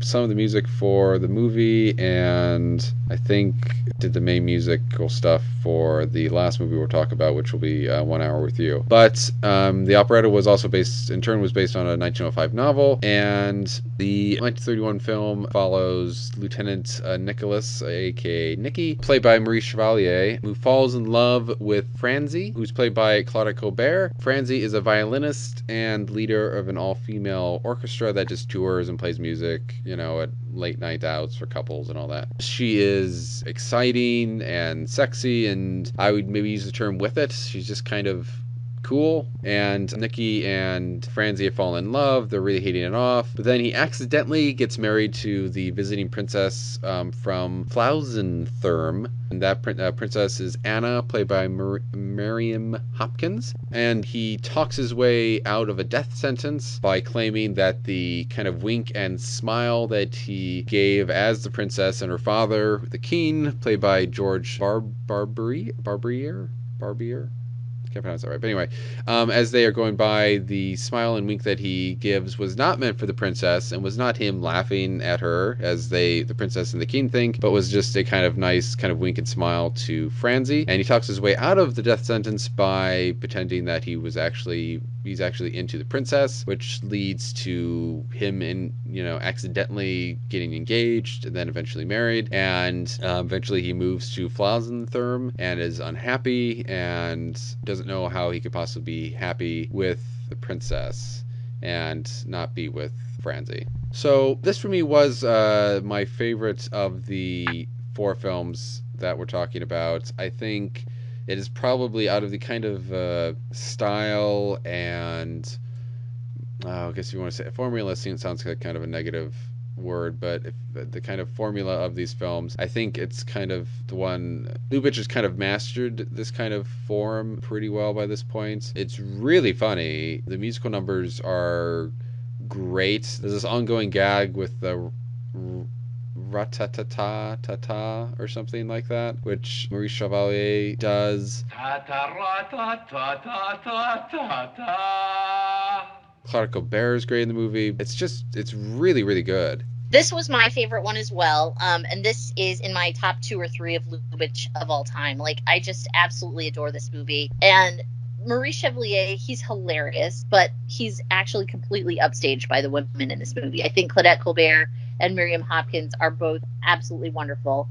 some of the music for the movie, and I think did the main musical stuff for the last movie we'll talk about, which will be 1 Hour with You. But the operetta was also based on a 1905 novel, and the 1931 film follows Lieutenant Nicholas, aka Nicky, played by Marie Chevalier, who falls in love with Franzi, who's played by Claudia Colbert. Franzi is a violinist and leader of an all-female orchestra that just tours and plays music, at late night outs for couples and all that. She is exciting and sexy, and I would maybe use the term with it. She's just kind of cool, and Nicky and Franzi have fallen in love. They're really hitting it off, but then he accidentally gets married to the visiting princess from Flausenthurm, and that princess is Anna, played by Miriam Hopkins, and he talks his way out of a death sentence by claiming that the kind of wink and smile that he gave as the princess and her father, the king, played by George Barbier, can't pronounce that right, but anyway, as they are going by, the smile and wink that he gives was not meant for the princess, and was not him laughing at her as the princess and the king think, but was just a kind of nice kind of wink and smile to Franzi. And he talks his way out of the death sentence by pretending that he's actually into the princess, which leads to him accidentally getting engaged and then eventually married, and eventually he moves to Flausenthurm and is unhappy and doesn't know how he could possibly be happy with the princess and not be with Franzi. So this for me was my favorite of the 4 films that we're talking about. I think it is probably, out of the kind of style and I guess if you want to say formula, sounds like kind of a negative word, but if the kind of formula of these films, I think it's kind of the one Lubitsch has kind of mastered this kind of form pretty well by this point. It's really funny. The musical numbers are great. There's this ongoing gag with the ra-ta-ta-ta-ta-ta or something like that, which Marie Chevalier does. Claudia Colbert is great in the movie. It's really, really good. This was my favorite one as well, and this is in my top 2 or 3 of Lubitsch of all time. Like, I just absolutely adore this movie. And Marie Chevalier, he's hilarious, but he's actually completely upstaged by the women in this movie. I think Claudette Colbert and Miriam Hopkins are both absolutely wonderful.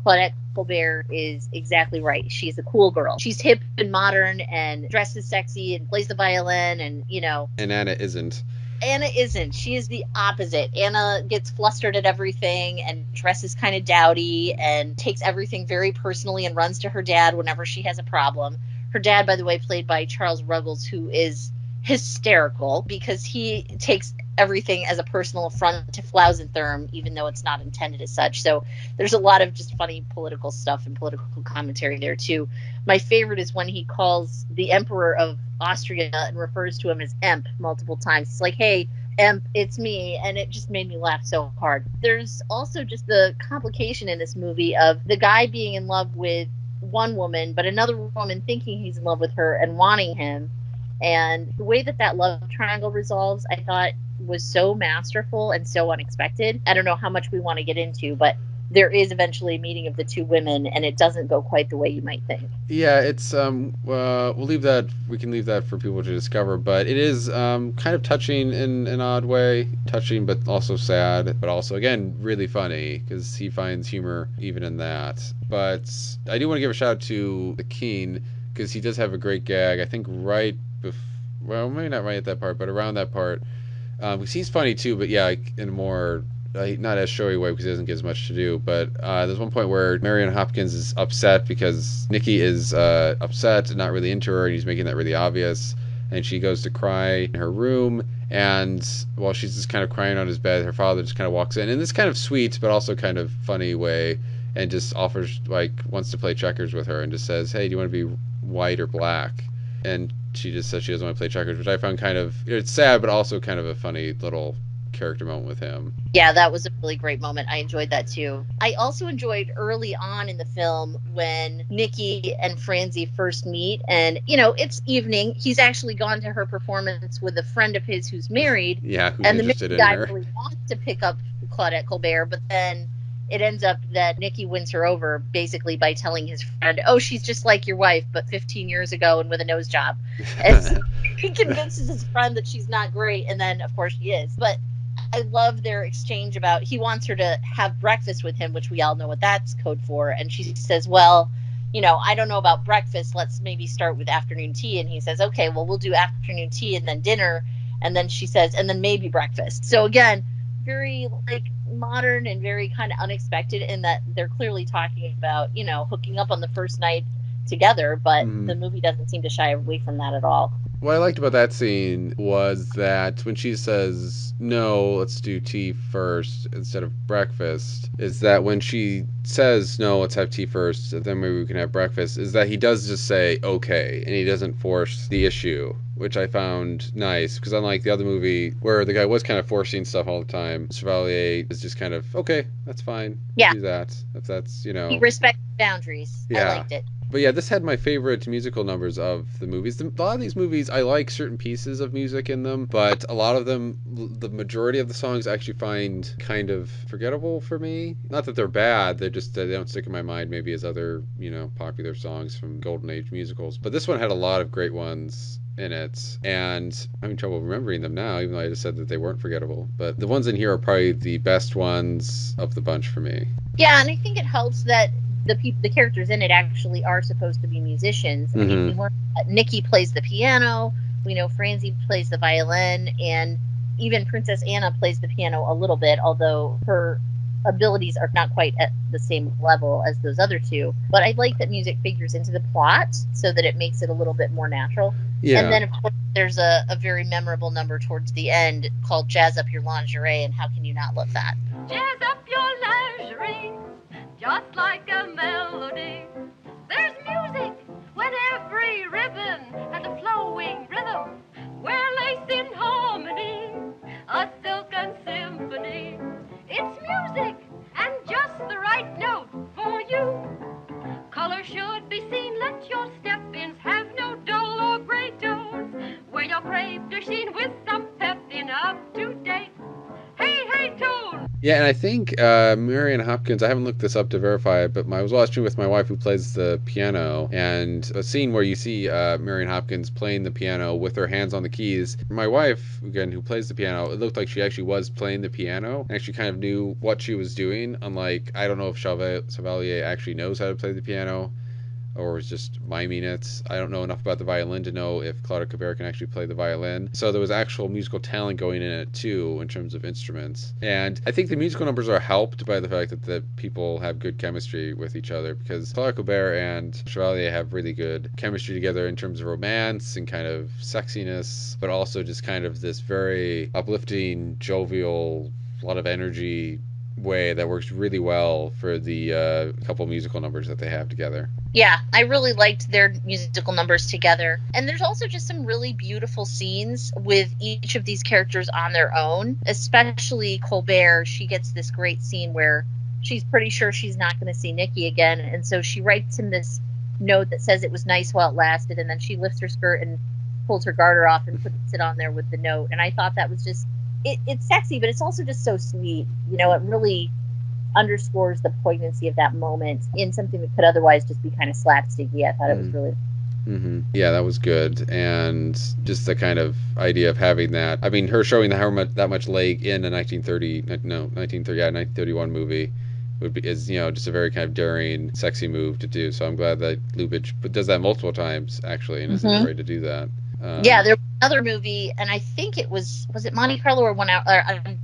Claudette Colbert is exactly right. She's a cool girl. She's hip and modern and dresses sexy and plays the violin and, And Anna isn't. Anna isn't. She is the opposite. Anna gets flustered at everything and dresses kind of dowdy and takes everything very personally and runs to her dad whenever she has a problem. Her dad, by the way, played by Charles Ruggles, who is hysterical because he takes everything as a personal affront to Flausenthurm, even though it's not intended as such. So there's a lot of just funny political stuff and political commentary there too. My favorite is when he calls the Emperor of Austria and refers to him as Emp multiple times. It's like, hey, Emp, it's me. And it just made me laugh so hard. There's also just the complication in this movie of the guy being in love with one woman, but another woman thinking he's in love with her and wanting him. And the way that love triangle resolves, I thought was so masterful and so unexpected. I don't know how much we want to get into, but there is eventually a meeting of the 2 women, and it doesn't go quite the way you might think. Yeah, it's we can leave that for people to discover, but it is kind of touching in an odd way, touching but also sad, but also again really funny because he finds humor even in that. But I do want to give a shout out to the King because he does have a great gag. I think maybe not right at that part, but around that part. Because he's funny too, but yeah, in a more not as showy way because he doesn't get as much to do. But there's one point where Marion Hopkins is upset because Nicky is upset and not really into her, and he's making that really obvious. And she goes to cry in her room, and while she's just kind of crying on his bed, her father just kind of walks in this kind of sweet but also kind of funny way, and just offers wants to play checkers with her, and just says, "Hey, do you want to be white or black?" and she just says she doesn't want to play checkers, which I found kind of, it's sad, but also kind of a funny little character moment with him. Yeah, that was a really great moment. I enjoyed that too. I also enjoyed early on in the film when Nikki and Francie first meet, and it's evening. He's actually gone to her performance with a friend of his who's married. Yeah, who's and the interested married in guy her. really wants to pick up Claudette Colbert, but then it ends up that Nikki wins her over basically by telling his friend, "Oh, she's just like your wife, but 15 years ago and with a nose job." And so he convinces his friend that she's not great, and then of course she is. But I love their exchange about he wants her to have breakfast with him, which we all know what that's code for. And she says, well, I don't know about breakfast. Let's maybe start with afternoon tea. And he says, okay, well, we'll do afternoon tea and then dinner. And then she says, and then maybe breakfast. So again, very like modern and very kind of unexpected in that they're clearly talking about, hooking up on the first night together. But the movie doesn't seem to shy away from that at all. What I liked about that scene was that when she says, no, let's do tea first instead of breakfast, is that when she says, no, let's have tea first, then maybe we can have breakfast, is that he does just say, okay, and he doesn't force the issue, which I found nice, because unlike the other movie, where the guy was kind of forcing stuff all the time, Chevalier is just kind of, okay, that's fine, we'll do that, if that's, He respects boundaries. Yeah. I liked it. But yeah, this had my favorite musical numbers of the movies. A lot of these movies, I like certain pieces of music in them, but a lot of them, the majority of the songs I actually find kind of forgettable for me. Not that they're bad, they don't stick in my mind maybe as other, popular songs from Golden Age musicals. But this one had a lot of great ones in it, and I'm having trouble remembering them now, even though I just said that they weren't forgettable. But the ones in here are probably the best ones of the bunch for me. Yeah, and I think it helps that the characters in it actually are supposed to be musicians. I mean, Nikki plays the piano, we know Francie plays the violin, and even Princess Anna plays the piano a little bit, although her abilities are not quite at the same level as those other two. But I like that music figures into the plot so that it makes it a little bit more natural. Yeah. And then, of course, there's a very memorable number towards the end called Jazz Up Your Lingerie, and how can you not love that? Jazz up your lingerie, just like a melody. There's music when every ribbon has a flowing rhythm. We're laced in harmony, a silken symphony. It's music and just the right note for you. Color should be seen, let your step-ins have no dull or gray tones. Wear your crepe de chine with some pep in up-to-date. Hey, tune! Yeah, and I think Marian Hopkins, I haven't looked this up to verify it, but I was watching with my wife who plays the piano, and a scene where you see Marian Hopkins playing the piano with her hands on the keys. My wife, again, who plays the piano, it looked like she actually was playing the piano, and actually kind of knew what she was doing, unlike, I don't know if Chevalier actually knows how to play the piano, or was just miming it. I don't know enough about the violin to know if Claudette Colbert can actually play the violin. So there was actual musical talent going in it too, in terms of instruments. And I think the musical numbers are helped by the fact that the people have good chemistry with each other, because Claudette Colbert and Chevalier have really good chemistry together in terms of romance and kind of sexiness, but also just kind of this very uplifting, jovial, a lot of energy way that works really well for the couple musical numbers that they have together. Yeah, I really liked their musical numbers together. And there's also just some really beautiful scenes with each of these characters on their own, especially Colbert. She gets this great scene where she's pretty sure she's not going to see Nikki again, and so she writes him this note that says it was nice while it lasted, and then she lifts her skirt and pulls her garter off and puts it on there with the note. And I thought that was just it's sexy, but it's also just so sweet. It really underscores the poignancy of that moment in something that could otherwise just be kind of slapsticky. I thought it was really... Yeah, that was good. And just the kind of idea of having that, I mean, her showing that much leg in a 1931 movie is just a very kind of daring, sexy move to do. So I'm glad that Lubitsch does that multiple times, actually, and isn't afraid to do that. Yeah, there was another movie, and I think it was it Monte Carlo or one out?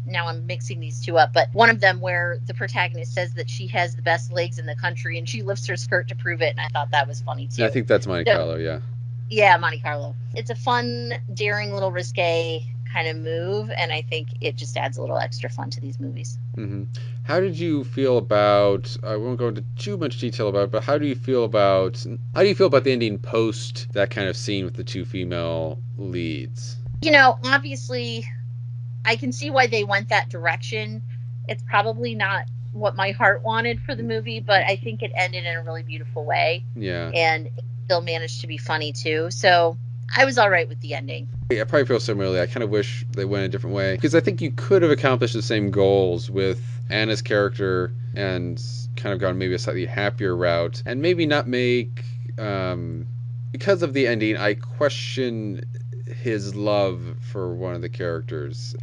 Now I'm mixing these two up, but one of them where the protagonist says that she has the best legs in the country, and she lifts her skirt to prove it, and I thought that was funny too. Yeah, I think that's Monte Carlo, yeah. Yeah, Monte Carlo. It's a fun, daring, little risque kind of move, and I think it just adds a little extra fun to these movies. Mm-hmm. How did you feel about, I won't go into too much detail about it, but how do you feel about the ending post that kind of scene with the two female leads? Obviously, I can see why they went that direction. It's probably not what my heart wanted for the movie, but I think it ended in a really beautiful way. Yeah. And it still managed to be funny too. So I was all right with the ending. I probably feel similarly. I kind of wish they went a different way, because I think you could have accomplished the same goals with Anna's character and kind of gone maybe a slightly happier route, and maybe not make, because of the ending, I question his love for one of the characters,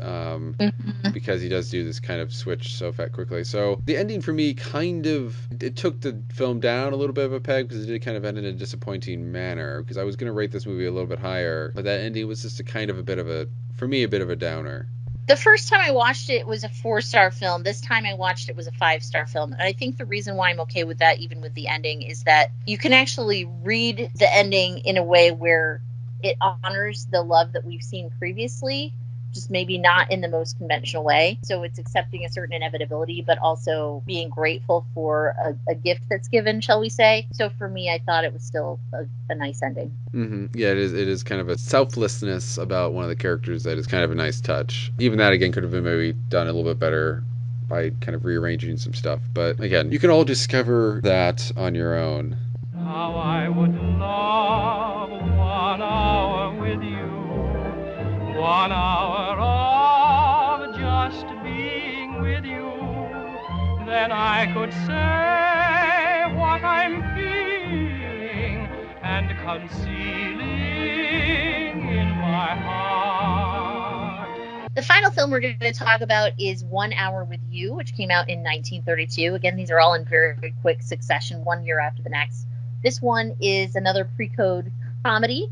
because he does do this kind of switch so quickly. So the ending for me it took the film down a little bit of a peg, because it did kind of end in a disappointing manner, because I was going to rate this movie a little bit higher, but that ending was just a bit of a downer. The first time I watched it was a 4-star film. This time I watched it was a 5-star film. And I think the reason why I'm okay with that, even with the ending, is that you can actually read the ending in a way where it honors the love that we've seen previously, just maybe not in the most conventional way. So it's accepting a certain inevitability, but also being grateful for a gift that's given, shall we say. So for me, I thought it was still a nice ending. Mm-hmm. Yeah, it is kind of a selflessness about one of the characters that is kind of a nice touch. Even that, again, could have been maybe done a little bit better by kind of rearranging some stuff. But again, you can all discover that on your own. How I would love 1 hour with you, 1 hour of just being with you. Then I could say what I'm feeling and concealing in my heart. The final film we're going to talk about is 1 Hour with You, which came out in 1932. Again, these are all in very quick succession, 1 year after the next. This one is another pre-code comedy,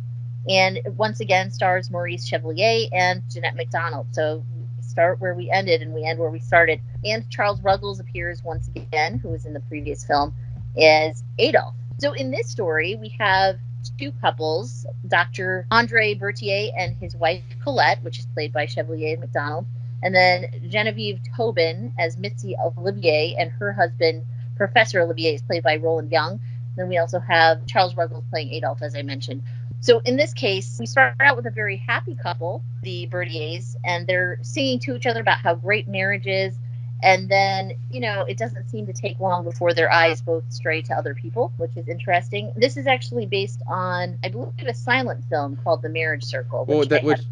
and once again stars Maurice Chevalier and Jeanette MacDonald. So we start where we ended and we end where we started. And Charles Ruggles appears once again, who was in the previous film, as Adolphe. So in this story, we have two couples, Dr. Andre Berthier and his wife Colette, which is played by Chevalier and MacDonald, and then Genevieve Tobin as Mitzi Olivier, and her husband, Professor Olivier, is played by Roland Young. Then we also have Charles Ruggles playing Adolphe, as I mentioned. So in this case, we start out with a very happy couple, the Berthiers, and they're singing to each other about how great marriage is. And then, it doesn't seem to take long before their eyes both stray to other people, which is interesting. This is actually based on, I believe, a silent film called The Marriage Circle. That was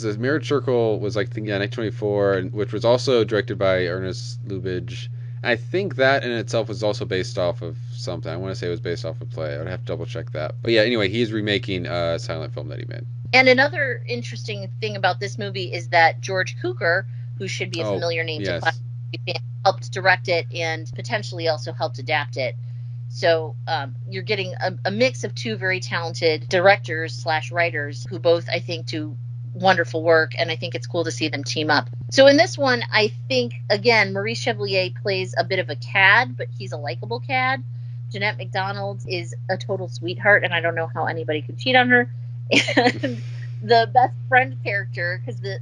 The Marriage Circle was 1924, which was also directed by Ernst Lubitsch. I think that in itself was also based off of something. I want to say it was based off of a play. I would have to double check that. But yeah, anyway, he's remaking a silent film that he made. And another interesting thing about this movie is that George Cukor, who should be a familiar name to classic fans, helped direct it and potentially also helped adapt it. So you're getting a mix of two very talented directors/writers who both, I think, do wonderful work, and I think it's cool to see them team up. So in this one, I think, again, Maurice Chevalier plays a bit of a cad, but he's a likable cad. Jeanette MacDonald is a total sweetheart, and I don't know how anybody could cheat on her. And the best friend character, because the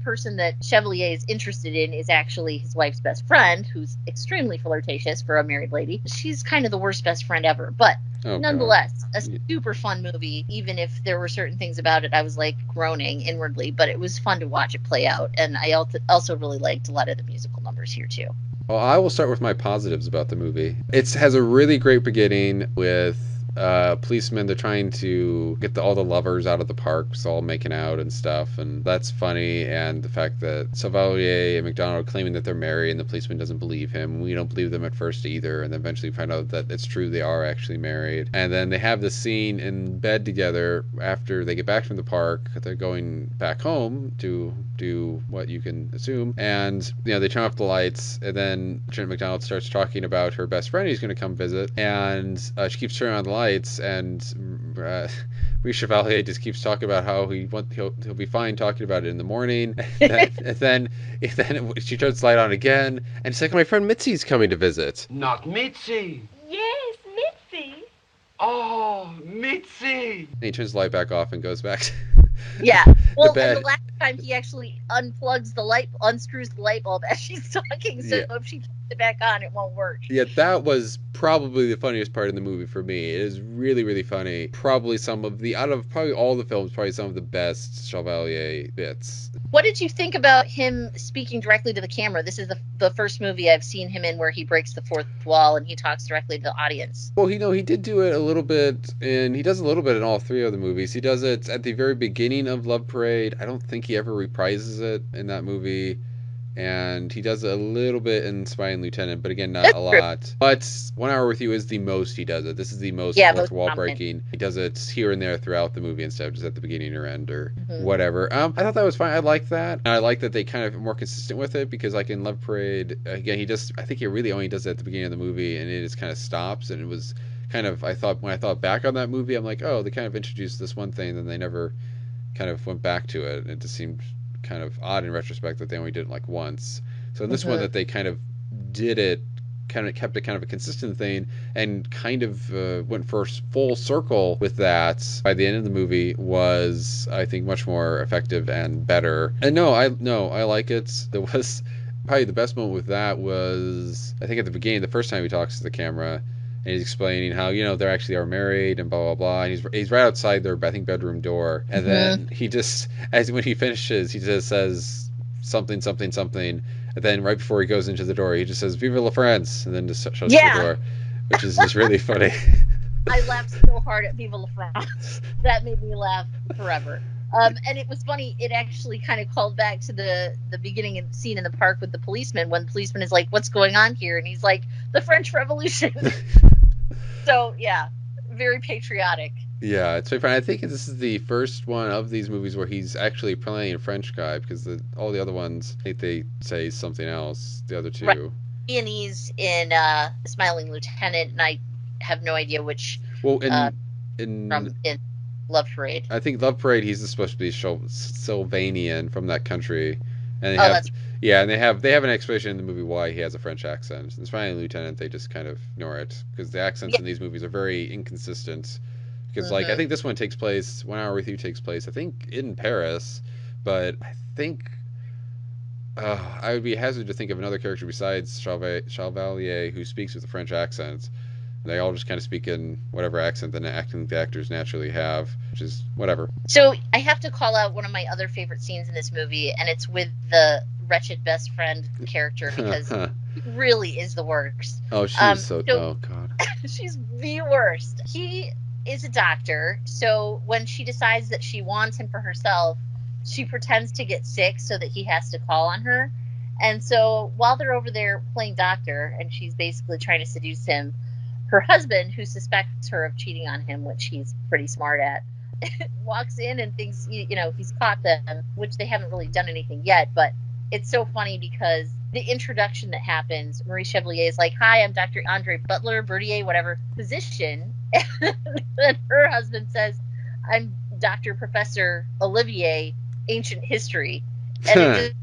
person that Chevalier is interested in is actually his wife's best friend, who's extremely flirtatious for a married lady. She's kind of the worst best friend ever, but nonetheless, a super fun movie. Even if there were certain things about it I was groaning inwardly, but it was fun to watch it play out. And I also really liked a lot of the musical numbers here too. Well, I will start with my positives about the movie. It has a really great beginning with policemen. They're trying to get all the lovers out of the parks, all making out and stuff, and that's funny. And the fact that Chevalier and MacDonald are claiming that they're married, and the policeman doesn't believe him. We don't believe them at first either, and then eventually find out that it's true, they are actually married. And then they have this scene in bed together after they get back from the park. They're going back home to do what you can assume, and they turn off the lights, and then Jeanette MacDonald starts talking about her best friend who's going to come visit, and she keeps turning on the lights, and Maurice Chevalier just keeps talking about how he'll be fine talking about it in the morning, and then she turns the light on again, and it's like, my friend Mitzi's coming to visit. Not Mitzi. Yes, Mitzi. Oh, Mitzi. And he turns the light back off and goes back to Yeah. Well, bed. and the last time he actually unscrews the light bulb as she's talking. So if she puts it back on, it won't work. Yeah, that was probably the funniest part of the movie for me. It is really, really funny. Probably out of probably all the films, probably some of the best Chevalier bits. What did you think about him speaking directly to the camera? This is the first movie I've seen him in where he breaks the fourth wall and he talks directly to the audience. Well, he did do it a little bit, and he does a little bit in all three of the movies. He does it at the very beginning of Love Parade. I don't think he ever reprises it in that movie. And he does it a little bit in Spy and Lieutenant, but again, not a lot. But 1 Hour with You is the most he does it. This is the most fourth wall breaking. He does it here and there throughout the movie instead of just at the beginning or end or whatever. I thought that was fine. I like that. And I like that they kind of are more consistent with it because like in Love Parade, again, I think he really only does it at the beginning of the movie and it just kind of stops. And it was kind of, when I thought back on that movie, I'm like, oh, they kind of introduced this one thing, then they never kind of went back to it. And it just seemed kind of odd in retrospect that they only did it like once. So in this one that they kind of did it, kind of kept it kind of a consistent thing and kind of went for full circle with that by the end of the movie was, I think, much more effective and better. And I like it. There was probably the best moment with that was, I think at the beginning, the first time he talks to the camera and he's explaining how, they actually are married and blah, blah, blah. And he's right outside their, I think, bedroom door. And then he just, when he finishes, he just says something, something, something. And then right before he goes into the door, he just says, Viva la France, and then just shuts the door, which is just really funny. I laughed so hard at Viva la France. That made me laugh forever. And it was funny, it actually kind of called back to the beginning scene in the park with the policeman, when the policeman is like, what's going on here? And he's like, the French Revolution. So, yeah, very patriotic. Yeah, it's very funny. I think this is the first one of these movies where he's actually playing a French guy, because all the other ones, I think they say something else, the other two. Right. Viennese in Smiling Lieutenant, and I have no idea which. Well, in Love Parade. I think Love Parade, he's supposed to be Sylvanian from that country. And and they have an explanation in the movie why he has a French accent. In Smiling Lieutenant, they just kind of ignore it, because the accents in these movies are very inconsistent. Because, I think this one takes place, 1 Hour with You takes place, I think, in Paris, but I think I would be hazarded to think of another character besides Chevalier who speaks with a French accent. They all just kind of speak in whatever accent the actors naturally have, which is whatever. So I have to call out one of my other favorite scenes in this movie, and it's with the wretched best friend character, because he really is the worst. Oh, she's oh, God. She's the worst. He is a doctor, so when she decides that she wants him for herself, she pretends to get sick so that he has to call on her. And so while they're over there playing doctor, and she's basically trying to seduce him, her husband, who suspects her of cheating on him, which he's pretty smart at, walks in and thinks, he's caught them, which they haven't really done anything yet. But it's so funny because the introduction that happens, Marie Chevalier is like, hi, I'm Dr. Andre Butler, Berthier, whatever, physician. And then her husband says, I'm Dr. Professor Olivier, ancient history. And it just,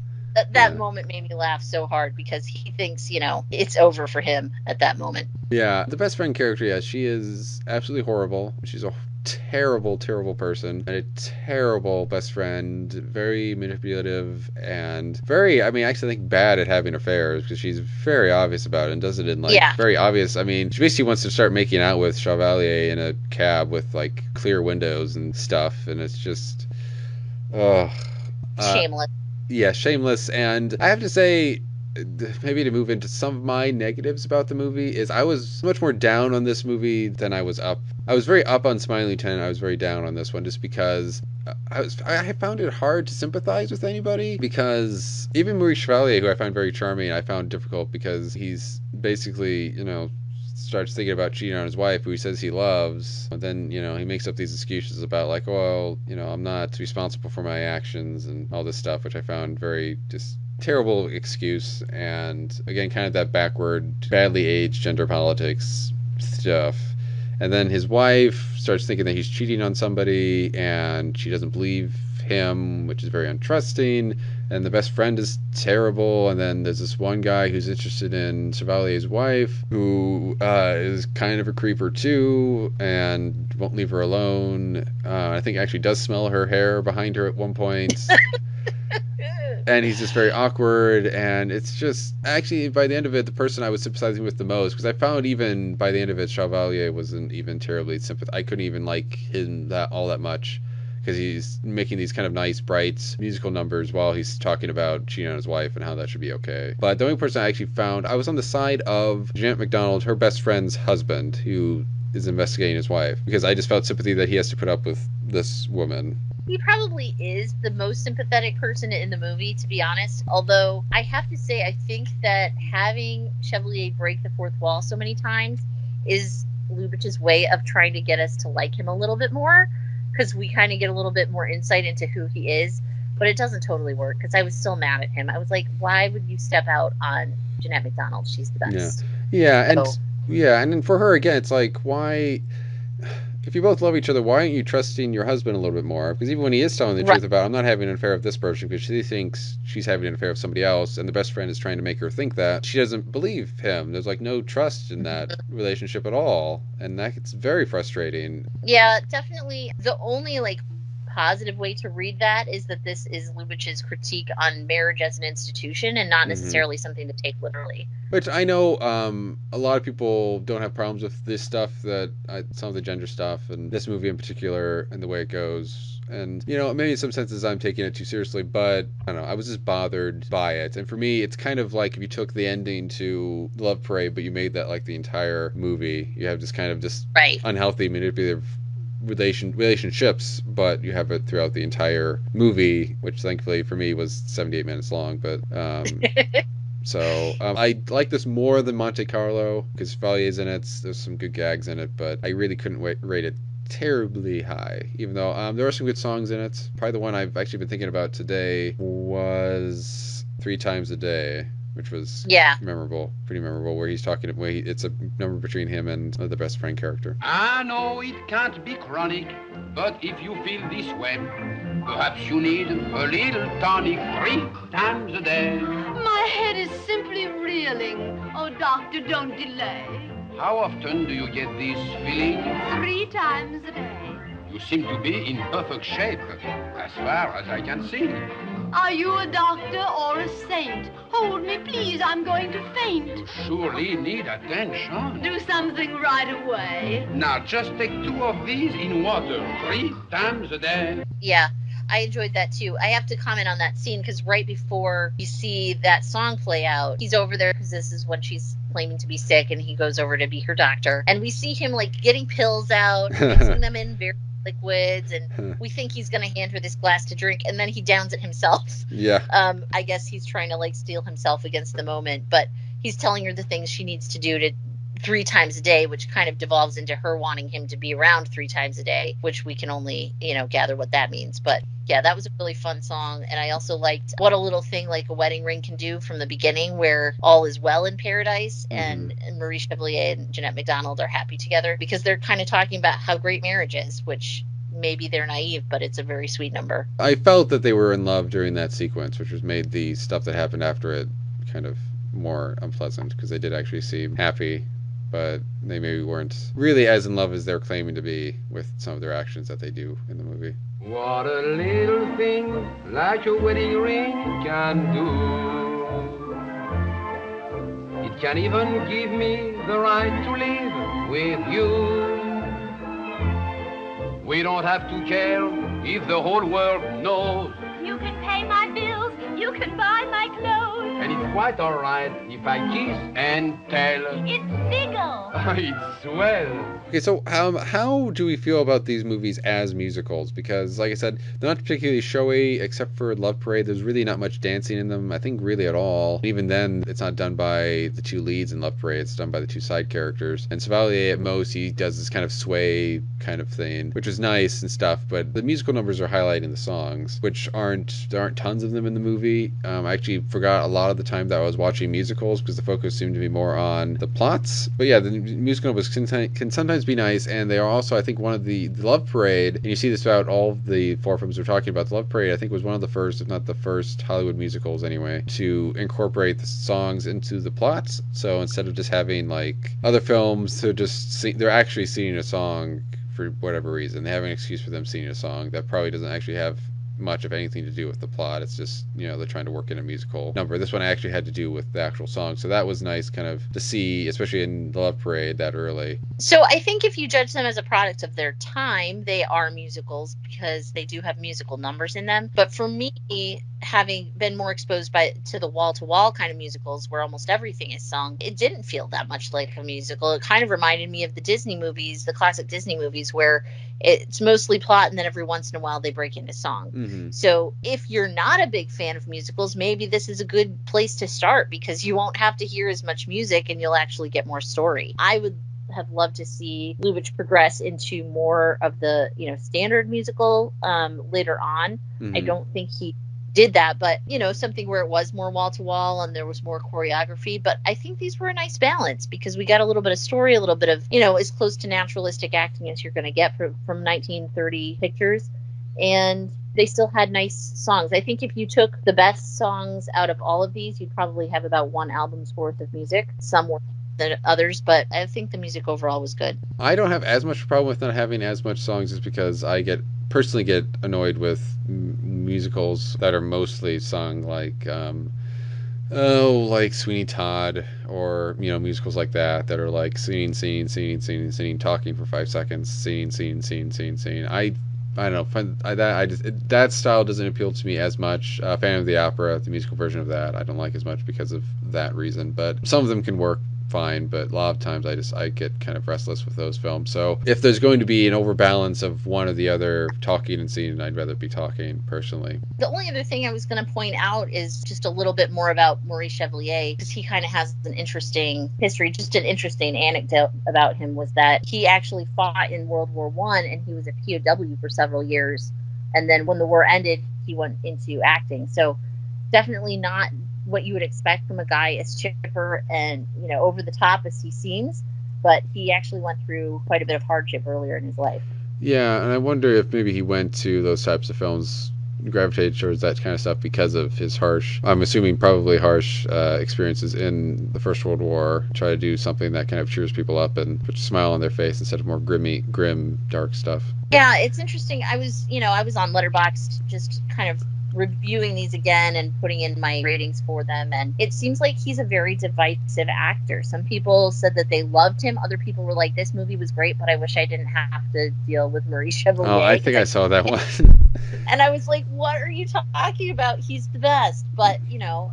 that moment made me laugh so hard, because he thinks, it's over for him at that moment. Yeah, the best friend character, she is absolutely horrible. She's a terrible, terrible person, and a terrible best friend, very manipulative, and very, I actually think bad at having affairs, because she's very obvious about it, and does it in, very obvious, she basically wants to start making out with Chevalier in a cab with, clear windows and stuff, and it's just, shameless. Yeah, shameless. And I have to say, maybe to move into some of my negatives about the movie, is I was much more down on this movie than I was up. I was very up on Smiling Lieutenant. I was very down on this one, just because I found it hard to sympathize with anybody, because even Maurice Chevalier, who I find very charming, I found difficult, because he's basically, starts thinking about cheating on his wife, who he says he loves, but then, he makes up these excuses about, I'm not responsible for my actions and all this stuff, which I found very just terrible excuse, and again, kind of that backward, badly aged gender politics stuff. And then his wife starts thinking that he's cheating on somebody, and she doesn't believe him, which is very untrusting. And the best friend is terrible. And then there's this one guy who's interested in Chevalier's wife, who is kind of a creeper too, and won't leave her alone. I think actually does smell her hair behind her at one point. and he's just very awkward, and it's just, actually, by the end of it, the person I was sympathizing with the most, because I found even by the end of it, Chevalier wasn't even terribly sympathetic. I couldn't even like him all that much, because he's making these kind of nice, bright musical numbers while he's talking about cheating on his wife and how that should be okay. But the only person I actually found, I was on the side of Jeanette MacDonald, her best friend's husband, who is investigating his wife, because I just felt sympathy that he has to put up with this woman. He probably is the most sympathetic person in the movie, to be honest. Although, I have to say, I think that having Chevalier break the fourth wall so many times is Lubitsch's way of trying to get us to like him a little bit more, because we kind of get a little bit more insight into who he is. But it doesn't totally work, because I was still mad at him. I was like, why would you step out on Jeanette MacDonald? She's the best. Yeah, and then for her, again, it's like, why... If you both love each other, why aren't you trusting your husband a little bit more? Because even when he is telling the truth about, I'm not having an affair with this person, because she thinks she's having an affair with somebody else, and the best friend is trying to make her think that, she doesn't believe him. There's like no trust in that relationship at all, and it's very frustrating. Yeah, definitely. The only positive way to read that is that this is Lubitsch's critique on marriage as an institution, and not necessarily something to take literally. Which I know a lot of people don't have problems with this stuff, some of the gender stuff, and this movie in particular, and the way it goes. And, maybe in some senses I'm taking it too seriously, but I don't know, I was just bothered by it. And for me, it's kind of like if you took the ending to Love Parade, but you made that like the entire movie. You have this kind of just unhealthy, manipulative relationships, but you have it throughout the entire movie, which thankfully for me was 78 minutes long. But so I like this more than Monte Carlo, because Chevalier's in it. There's some good gags in it, but I really couldn't rate it terribly high, even though there are some good songs in it. Probably the one I've actually been thinking about today was 3 Times a Day, which was pretty memorable, where he's talking, it's a number between him and the best friend character. I know it can't be chronic, but if you feel this way, perhaps you need a little tonic 3 times a day. My head is simply reeling. Oh, doctor, don't delay. How often do you get this feeling? 3 times a day. You seem to be in perfect shape, as far as I can see. Are you a doctor or a saint? Hold me, please, I'm going to faint. You surely need attention. Do something right away. Now just take 2 of these in water 3 times a day. Yeah, I enjoyed that too. I have to comment on that scene, because right before you see that song play out, he's over there because this is when she's claiming to be sick, and he goes over to be her doctor. And we see him getting pills out, mixing them in various liquids, and we think he's going to hand her this glass to drink, and then he downs it himself. I guess he's trying to steel himself against the moment, but he's telling her the things she needs to do to 3 times a day, which kind of devolves into her wanting him to be around 3 times a day, which we can only gather what that means. But yeah, that was a really fun song. And I also liked what a little thing like a wedding ring can do from the beginning, where all is well in paradise, and Marie Chevalier and Jeanette MacDonald are happy together, because they're kind of talking about how great marriage is, which maybe they're naive, but it's a very sweet number. I felt that they were in love during that sequence, which was made the stuff that happened after it kind of more unpleasant, because they did actually seem happy, but they maybe weren't really as in love as they're claiming to be with some of their actions that they do in the movie. What a little thing like a wedding ring can do. It can even give me the right to live with you. We don't have to care if the whole world knows. You can pay my bills, you can buy my clothes. And it's quite alright if I kiss and tell. It's legal. It's swell. Okay, so how do we feel about these movies as musicals? Because, like I said, they're not particularly showy, except for Love Parade. There's really not much dancing in them, I think, really at all. Even then, it's not done by the 2 leads in Love Parade. It's done by the 2 side characters. And Chevalier, at most, he does this kind of sway kind of thing, which is nice and stuff, but the musical numbers are highlighting the songs, which there aren't tons of them in the movie. I actually forgot a lot of the time that I was watching musicals, because the focus seemed to be more on the plots. But yeah, the musical numbers can sometimes be nice, and they are also, I think, one of the Love Parade, and you see this throughout all of the 4 films we're talking about. The Love Parade, I think, was one of the first, if not the first, Hollywood musicals anyway, to incorporate the songs into the plots. So instead of just having other films to just they're actually singing a song for whatever reason. They have an excuse for them singing a song that probably doesn't actually have much of anything to do with the plot. It's just, they're trying to work in a musical number. This one actually had to do with the actual song, so that was nice kind of to see, especially in the Love Parade that early. So I think if you judge them as a product of their time, they are musicals because they do have musical numbers in them. But for me, having been more exposed to the wall-to-wall kind of musicals where almost everything is sung, it didn't feel that much like a musical. It kind of reminded me of the Disney movies, the classic Disney movies, where it's mostly plot and then every once in a while they break into song. Mm-hmm. So if you're not a big fan of musicals, maybe this is a good place to start because you won't have to hear as much music and you'll actually get more story. I would have loved to see Lubitsch progress into more of the standard musical later on. Mm-hmm. I don't think he did that, but something where it was more wall to wall and there was more choreography. But I think these were a nice balance because we got a little bit of story, a little bit of as close to naturalistic acting as you're going to get from 1930 pictures, and they still had nice songs. I think if you took the best songs out of all of these, you'd probably have about one album's worth of music. Some were than others, but I think the music overall was good. I don't have as much problem with not having as much songs just because I personally get annoyed with musicals that are mostly sung, like like Sweeney Todd, or musicals like that are like singing, talking for 5 seconds, singing. I don't know. That style doesn't appeal to me as much. Fan of the Opera, the musical version of that, I don't like as much because of that reason. But some of them can work fine, but a lot of times I get kind of restless with those films. So if there's going to be an overbalance of one or the other, talking and singing, I'd rather be talking personally. The only other thing I was going to point out is just a little bit more about Maurice Chevalier, because he kind of has an interesting history. Just an interesting anecdote about him was that he actually fought in World War I and he was a POW for several years, and then when the war ended he went into acting. So definitely not what you would expect from a guy as chipper and over the top as he seems, but he actually went through quite a bit of hardship earlier in his life. Yeah, and I wonder if maybe he went to those types of films, gravitated towards that kind of stuff because of his I'm assuming probably harsh experiences in the First World War. Try to do something that kind of cheers people up and puts a smile on their face instead of more grim, dark stuff. Yeah, it's interesting. I was on Letterboxd just kind of reviewing these again and putting in my ratings for them, and it seems like he's a very divisive actor. Some people said that they loved him, other people were like, this movie was great, but I wish I didn't have to deal with Maurice Chevalier. Oh, I think I saw that one. And I was like, what are you talking about? He's the best. But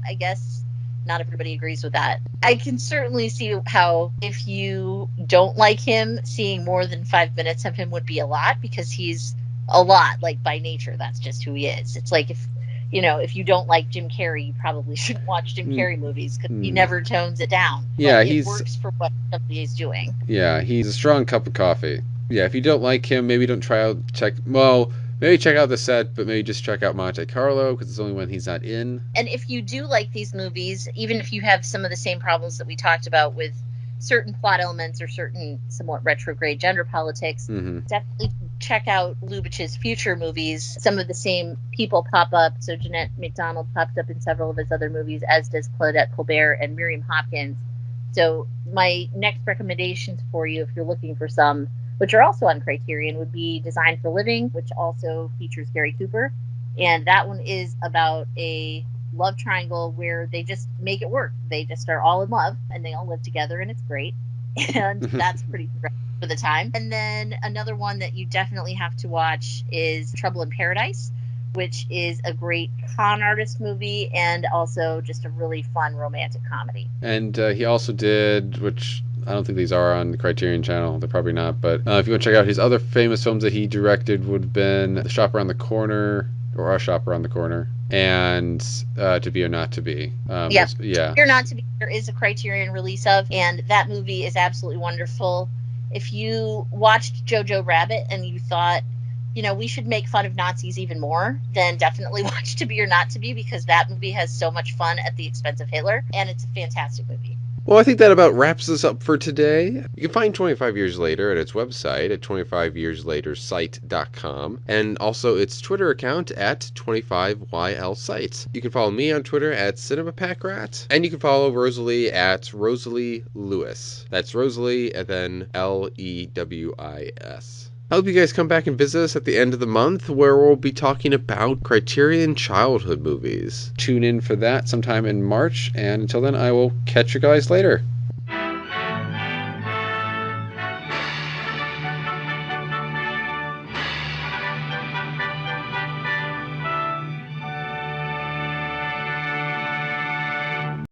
I guess not everybody agrees with that. I can certainly see how if you don't like him, seeing more than 5 minutes of him would be a lot, because he's a lot, like by nature. That's just who he is. It's like if you don't like Jim Carrey, you probably shouldn't watch Jim Carrey movies because he never tones it down. Yeah, it works for what he's doing. Yeah, he's a strong cup of coffee. Yeah, if you don't like him, maybe don't maybe check out The Set, but maybe just check out Monte Carlo because it's the only one he's not in. And if you do like these movies, even if you have some of the same problems that we talked about with certain plot elements or certain somewhat retrograde gender politics, definitely check out Lubitsch's future movies. Some of the same people pop up. So Jeanette MacDonald popped up in several of his other movies, as does Claudette Colbert and Miriam Hopkins. So my next recommendations for you, if you're looking for some, which are also on Criterion, would be Design for Living, which also features Gary Cooper. And that one is about a love triangle where they just make it work. They just are all in love and they all live together and it's great. And that's pretty progressive for the time. And then another one that you definitely have to watch is Trouble in Paradise, which is a great con artist movie and also just a really fun romantic comedy. And he also did, which I don't think these are on the Criterion channel. They're probably not. But if you want to check out his other famous films that he directed, would have been The Shop Around the Corner, or A Shop Around the Corner, and To Be or Not to Be. Yeah. To Be or Not to Be, there is a Criterion release of, and that movie is absolutely wonderful. If you watched Jojo Rabbit and you thought, we should make fun of Nazis even more, then definitely watch To Be or Not to Be, because that movie has so much fun at the expense of Hitler, and it's a fantastic movie. Well, I think that about wraps us up for today. You can find 25 Years Later at its website at 25yearslatersite.com, and also its Twitter account at 25ylsite. You can follow me on Twitter at CinemaPackRat, and you can follow Rosalie at Rosalie Lewis. That's Rosalie and then Lewis. I hope you guys come back and visit us at the end of the month, where we'll be talking about Criterion childhood movies. Tune in for that sometime in March, and until then, I will catch you guys later.